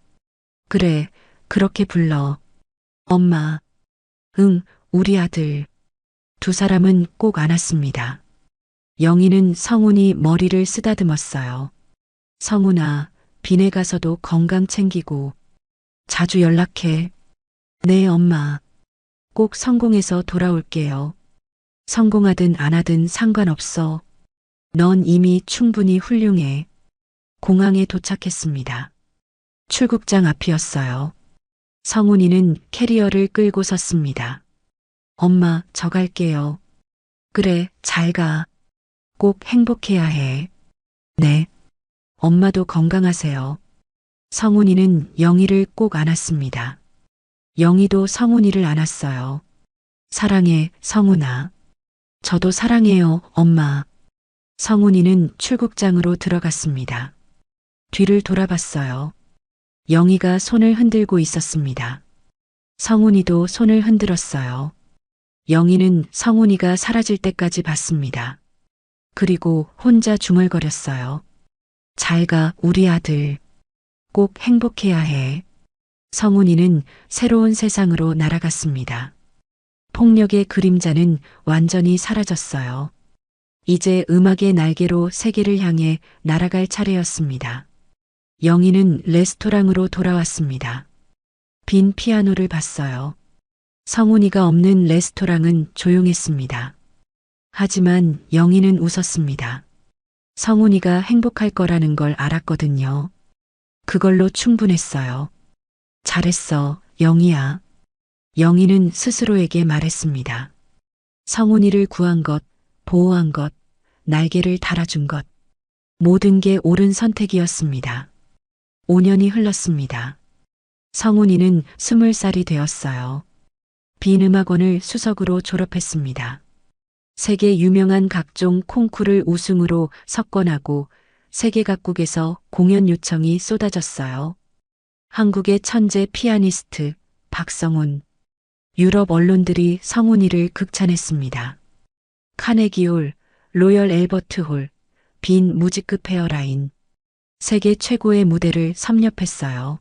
Speaker 2: 그래, 그렇게 불러. 엄마. 응, 우리 아들. 두 사람은 꼭 안았습니다. 영희는 성훈이 머리를 쓰다듬었어요. 성훈아, 빈에 가서도 건강 챙기고 자주 연락해. 네, 엄마. 꼭 성공해서 돌아올게요. 성공하든 안 하든 상관없어. 넌 이미 충분히 훌륭해. 공항에 도착했습니다. 출국장 앞이었어요. 성훈이는 캐리어를 끌고 섰습니다. 엄마, 저 갈게요. 그래, 잘 가. 꼭 행복해야 해. 네. 엄마도 건강하세요. 성훈이는 영희를 꼭 안았습니다. 영희도 성훈이를 안았어요. 사랑해, 성훈아. 저도 사랑해요, 엄마. 성훈이는 출국장으로 들어갔습니다. 뒤를 돌아봤어요. 영희가 손을 흔들고 있었습니다. 성훈이도 손을 흔들었어요. 영희는 성훈이가 사라질 때까지 봤습니다. 그리고 혼자 중얼거렸어요. 잘 가, 우리 아들. 꼭 행복해야 해. 성훈이는 새로운 세상으로 날아갔습니다. 폭력의 그림자는 완전히 사라졌어요. 이제 음악의 날개로 세계를 향해 날아갈 차례였습니다. 영희는 레스토랑으로 돌아왔습니다. 빈 피아노를 봤어요. 성훈이가 없는 레스토랑은 조용했습니다. 하지만 영희는 웃었습니다. 성훈이가 행복할 거라는 걸 알았거든요. 그걸로 충분했어요. 잘했어, 영희야. 영희는 스스로에게 말했습니다. 성훈이를 구한 것, 보호한 것, 날개를 달아준 것. 모든 게 옳은 선택이었습니다. 5년이 흘렀습니다. 성훈이는 20살이 되었어요. 빈 음악원을 수석으로 졸업했습니다. 세계 유명한 각종 콩쿠르 우승으로 석권하고 세계 각국에서 공연 요청이 쏟아졌어요. 한국의 천재 피아니스트 박성훈. 유럽 언론들이 성훈이를 극찬했습니다. 카네기홀, 로열 앨버트 홀, 빈 무지급 헤어라인. 세계 최고의 무대를 섭렵했어요.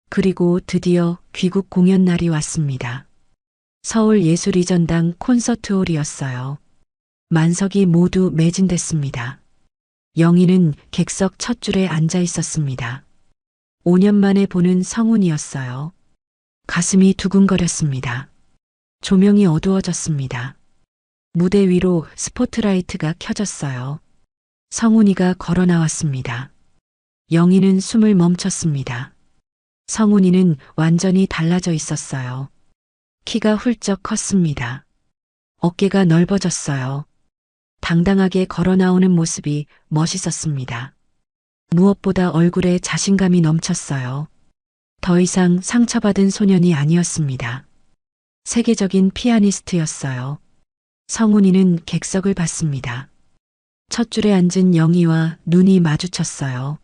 Speaker 2: 그리고 드디어 귀국 공연 날이 왔습니다. 서울예술이전당 콘서트홀이었어요. 만석이 모두 매진됐습니다. 영희는 객석 첫 줄에 앉아 있었습니다. 5년 만에 보는 성훈이었어요. 가슴이 두근거렸습니다. 조명이 어두워졌습니다. 무대 위로 스포트라이트가 켜졌어요. 성훈이가 걸어 나왔습니다. 영희는 숨을 멈췄습니다. 성훈이는 완전히 달라져 있었어요. 키가 훌쩍 컸습니다. 어깨가 넓어졌어요. 당당하게 걸어 나오는 모습이 멋있었습니다. 무엇보다 얼굴에 자신감이 넘쳤어요. 더 이상 상처받은 소년이 아니었습니다. 세계적인 피아니스트였어요. 성훈이는 객석을 봤습니다. 첫 줄에 앉은 영희와 눈이 마주쳤어요.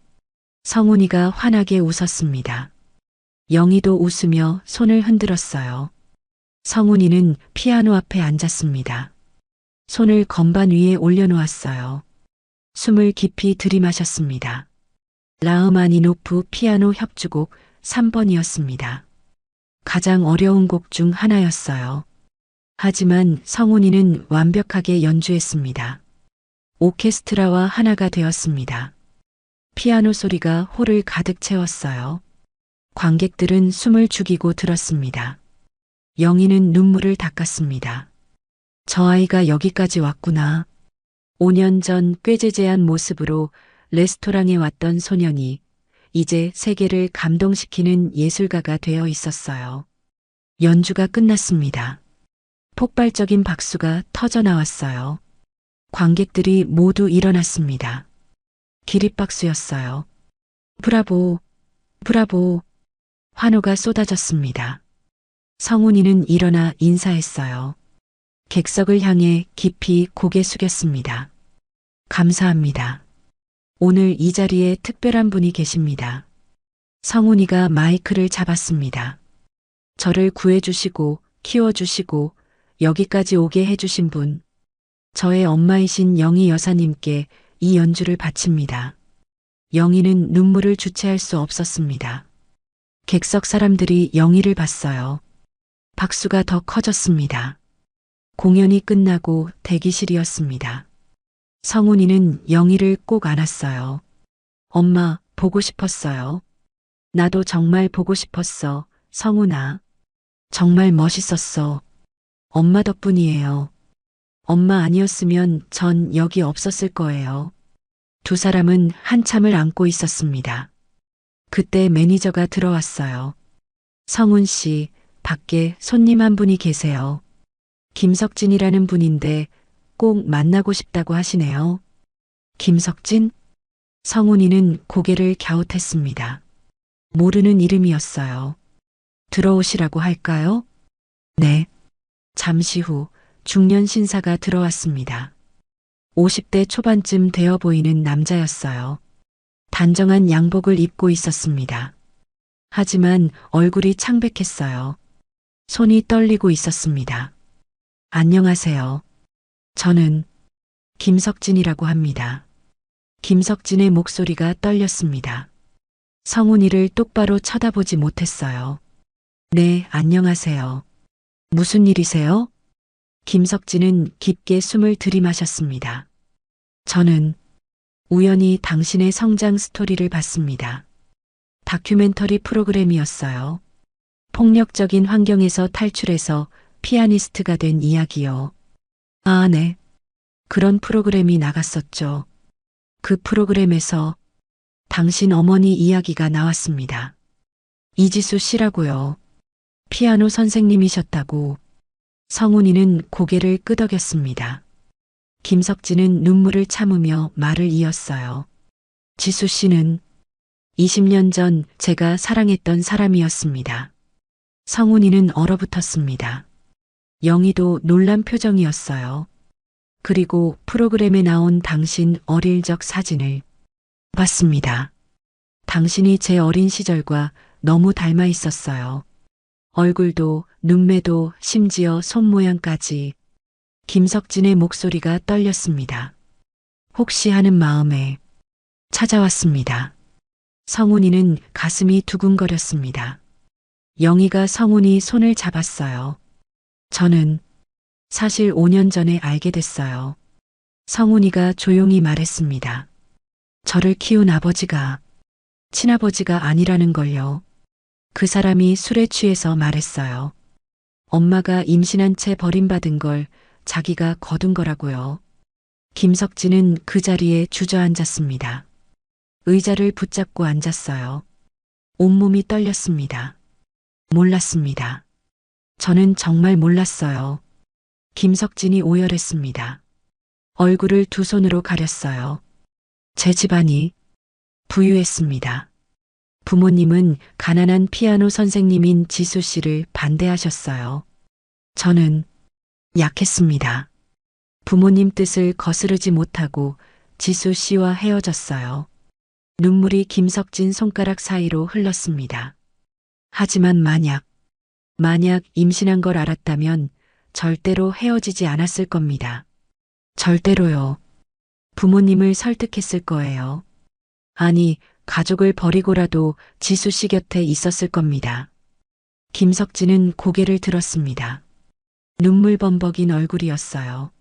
Speaker 2: 성훈이가 환하게 웃었습니다. 영희도 웃으며 손을 흔들었어요. 성훈이는 피아노 앞에 앉았습니다. 손을 건반 위에 올려놓았어요. 숨을 깊이 들이마셨습니다. 라흐마니노프 피아노 협주곡 3번이었습니다. 가장 어려운 곡 중 하나였어요. 하지만 성훈이는 완벽하게 연주했습니다. 오케스트라와 하나가 되었습니다. 피아노 소리가 홀을 가득 채웠어요. 관객들은 숨을 죽이고 들었습니다. 영희는 눈물을 닦았습니다. 저 아이가 여기까지 왔구나. 5년 전 꾀죄죄한 모습으로 레스토랑에 왔던 소년이 이제 세계를 감동시키는 예술가가 되어 있었어요. 연주가 끝났습니다. 폭발적인 박수가 터져 나왔어요. 관객들이 모두 일어났습니다. 기립박수였어요. 브라보, 브라보. 환호가 쏟아졌습니다. 성훈이는 일어나 인사했어요. 객석을 향해 깊이 고개 숙였습니다. 감사합니다. 오늘 이 자리에 특별한 분이 계십니다. 성훈이가 마이크를 잡았습니다. 저를 구해주시고 키워주시고 여기까지 오게 해주신 분, 저의 엄마이신 영희 여사님께 이 연주를 바칩니다. 영희는 눈물을 주체할 수 없었습니다. 객석 사람들이 영희를 봤어요. 박수가 더 커졌습니다. 공연이 끝나고 대기실이었습니다. 성훈이는 영희를 꼭 안았어요. 엄마, 보고 싶었어요. 나도 정말 보고 싶었어, 성훈아. 정말 멋있었어. 엄마 덕분이에요. 엄마 아니었으면 전 여기 없었을 거예요. 두 사람은 한참을 안고 있었습니다. 그때 매니저가 들어왔어요. 성훈 씨, 밖에 손님 한 분이 계세요. 김석진이라는 분인데 꼭 만나고 싶다고 하시네요. 김석진? 성훈이는 고개를 갸웃했습니다. 모르는 이름이었어요. 들어오시라고 할까요? 네. 잠시 후 중년 신사가 들어왔습니다. 50대 초반쯤 되어 보이는 남자였어요. 단정한 양복을 입고 있었습니다. 하지만 얼굴이 창백했어요. 손이 떨리고 있었습니다. 안녕하세요. 저는 김석진이라고 합니다. 김석진의 목소리가 떨렸습니다. 성훈이를 똑바로 쳐다보지 못했어요. 네, 안녕하세요. 무슨 일이세요? 김석진은 깊게 숨을 들이마셨습니다. 저는 우연히 당신의 성장 스토리를 봤습니다. 다큐멘터리 프로그램이었어요. 폭력적인 환경에서 탈출해서 피아니스트가 된 이야기요. 아, 네. 그런 프로그램이 나갔었죠. 그 프로그램에서 당신 어머니 이야기가 나왔습니다. 이지수 씨라고요. 피아노 선생님이셨다고. 성훈이는 고개를 끄덕였습니다. 김석진은 눈물을 참으며 말을 이었어요. 지수 씨는 20년 전 제가 사랑했던 사람이었습니다. 성훈이는 얼어붙었습니다. 영희도 놀란 표정이었어요. 그리고 프로그램에 나온 당신 어릴 적 사진을 봤습니다. 당신이 제 어린 시절과 너무 닮아 있었어요. 얼굴도, 눈매도, 심지어 손 모양까지. 김석진의 목소리가 떨렸습니다. 혹시 하는 마음에 찾아왔습니다. 성훈이는 가슴이 두근거렸습니다. 영희가 성훈이 손을 잡았어요. 저는 사실 5년 전에 알게 됐어요. 성훈이가 조용히 말했습니다. 저를 키운 아버지가 친아버지가 아니라는 걸요. 그 사람이 술에 취해서 말했어요. 엄마가 임신한 채 버림받은 걸 자기가 거둔 거라고요. 김석진은 그 자리에 주저앉았습니다. 의자를 붙잡고 앉았어요. 온몸이 떨렸습니다. 몰랐습니다. 저는 정말 몰랐어요. 김석진이 오열했습니다. 얼굴을 두 손으로 가렸어요. 제 집안이 부유했습니다. 부모님은 가난한 피아노 선생님인 지수 씨를 반대하셨어요. 저는 약했습니다. 부모님 뜻을 거스르지 못하고 지수 씨와 헤어졌어요. 눈물이 김석진 손가락 사이로 흘렀습니다. 하지만 만약 임신한 걸 알았다면 절대로 헤어지지 않았을 겁니다. 절대로요. 부모님을 설득했을 거예요. 아니, 가족을 버리고라도 지수 씨 곁에 있었을 겁니다. 김석진은 고개를 들었습니다. 눈물 범벅인 얼굴이었어요.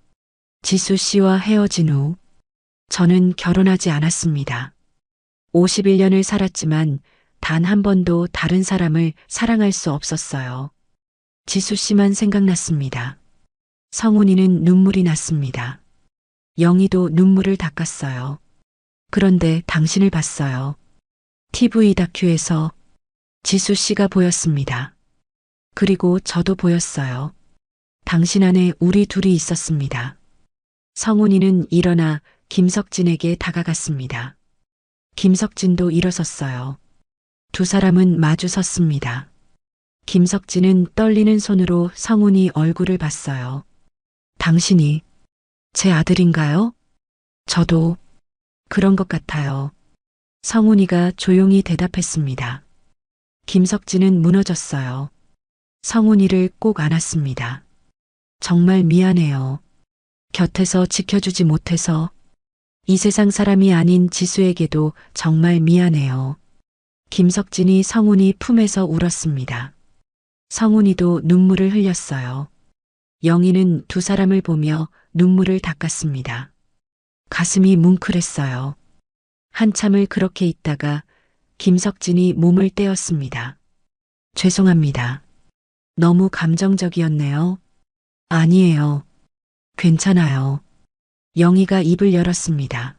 Speaker 2: 지수 씨와 헤어진 후 저는 결혼하지 않았습니다. 51년을 살았지만 단 한 번도 다른 사람을 사랑할 수 없었어요. 지수 씨만 생각났습니다. 성훈이는 눈물이 났습니다. 영희도 눈물을 닦았어요. 그런데 당신을 봤어요. TV 다큐에서 지수 씨가 보였습니다. 그리고 저도 보였어요. 당신 안에 우리 둘이 있었습니다. 성훈이는 일어나 김석진에게 다가갔습니다. 김석진도 일어섰어요. 두 사람은 마주 섰습니다. 김석진은 떨리는 손으로 성훈이 얼굴을 봤어요. 당신이 제 아들인가요? 저도 그런 것 같아요. 성훈이가 조용히 대답했습니다. 김석진은 무너졌어요. 성훈이를 꼭 안았습니다. 정말 미안해요. 곁에서 지켜주지 못해서 이 세상 사람이 아닌 지수에게도 정말 미안해요. 김석진이 성훈이 품에서 울었습니다. 성훈이도 눈물을 흘렸어요. 영희는 두 사람을 보며 눈물을 닦았습니다. 가슴이 뭉클했어요. 한참을 그렇게 있다가 김석진이 몸을 떼었습니다. 죄송합니다. 너무 감정적이었네요. 아니에요. 괜찮아요. 영희가 입을 열었습니다.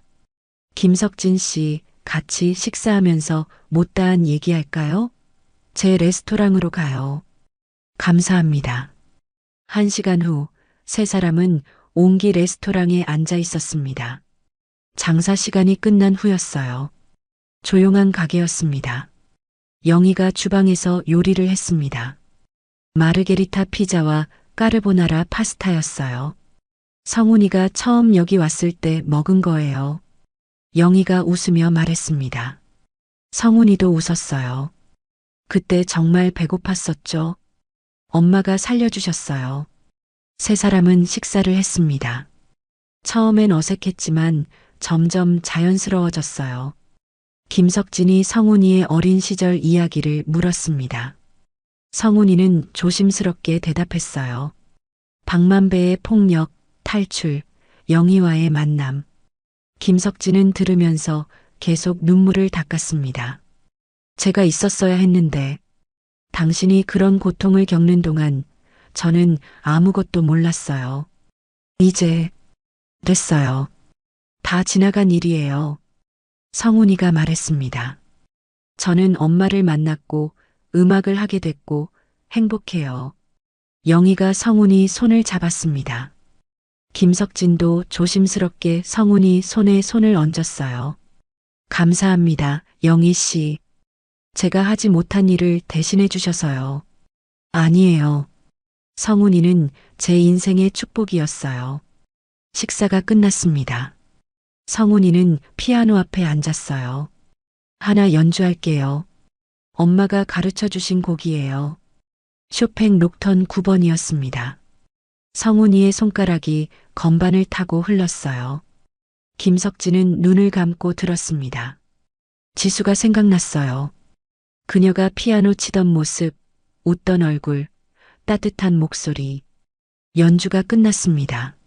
Speaker 2: 김석진 씨, 같이 식사하면서 못다한 얘기할까요? 제 레스토랑으로 가요. 감사합니다. 1시간 후 세 사람은 옹기 레스토랑에 앉아 있었습니다. 장사 시간이 끝난 후였어요. 조용한 가게였습니다. 영희가 주방에서 요리를 했습니다. 마르게리타 피자와 까르보나라 파스타였어요. 성훈이가 처음 여기 왔을 때 먹은 거예요. 영희가 웃으며 말했습니다. 성훈이도 웃었어요. 그때 정말 배고팠었죠. 엄마가 살려주셨어요. 세 사람은 식사를 했습니다. 처음엔 어색했지만 점점 자연스러워졌어요. 김석진이 성훈이의 어린 시절 이야기를 물었습니다. 성훈이는 조심스럽게 대답했어요. 박만배의 폭력, 탈출, 영희와의 만남. 김석진은 들으면서 계속 눈물을 닦았습니다. 제가 있었어야 했는데 당신이 그런 고통을 겪는 동안 저는 아무것도 몰랐어요. 이제 됐어요. 다 지나간 일이에요. 성훈이가 말했습니다. 저는 엄마를 만났고 음악을 하게 됐고 행복해요. 영희가 성훈이 손을 잡았습니다. 김석진도 조심스럽게 성훈이 손에 손을 얹었어요. 감사합니다, 영희 씨. 제가 하지 못한 일을 대신해 주셔서요. 아니에요. 성훈이는 제 인생의 축복이었어요. 식사가 끝났습니다. 성훈이는 피아노 앞에 앉았어요. 하나 연주할게요. 엄마가 가르쳐 주신 곡이에요. 쇼팽 록턴 9번이었습니다. 성훈이의 손가락이 건반을 타고 흘렀어요. 김석진은 눈을 감고 들었습니다. 지수가 생각났어요. 그녀가 피아노 치던 모습, 웃던 얼굴, 따뜻한 목소리. 연주가 끝났습니다.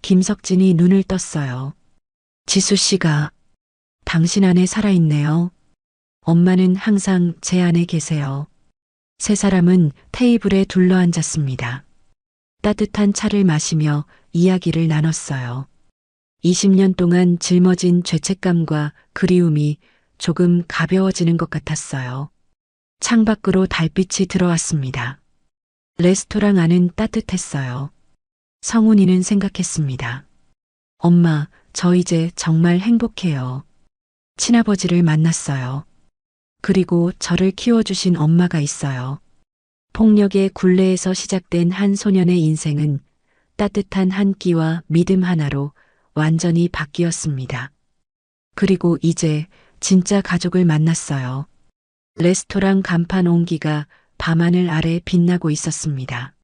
Speaker 2: 김석진이 눈을 떴어요. 지수 씨가 당신 안에 살아있네요. 엄마는 항상 제 안에 계세요. 세 사람은 테이블에 둘러앉았습니다. 따뜻한 차를 마시며 이야기를 나눴어요. 20년 동안 짊어진 죄책감과 그리움이 조금 가벼워지는 것 같았어요. 창밖으로 달빛이 들어왔습니다. 레스토랑 안은 따뜻했어요. 성훈이는 생각했습니다. 엄마, 저 이제 정말 행복해요. 친아버지를 만났어요. 그리고 저를 키워주신 엄마가 있어요. 폭력의 굴레에서 시작된 한 소년의 인생은 따뜻한 한 끼와 믿음 하나로 완전히 바뀌었습니다. 그리고 이제 진짜 가족을 만났어요. 레스토랑 간판 온기가 밤하늘 아래 빛나고 있었습니다.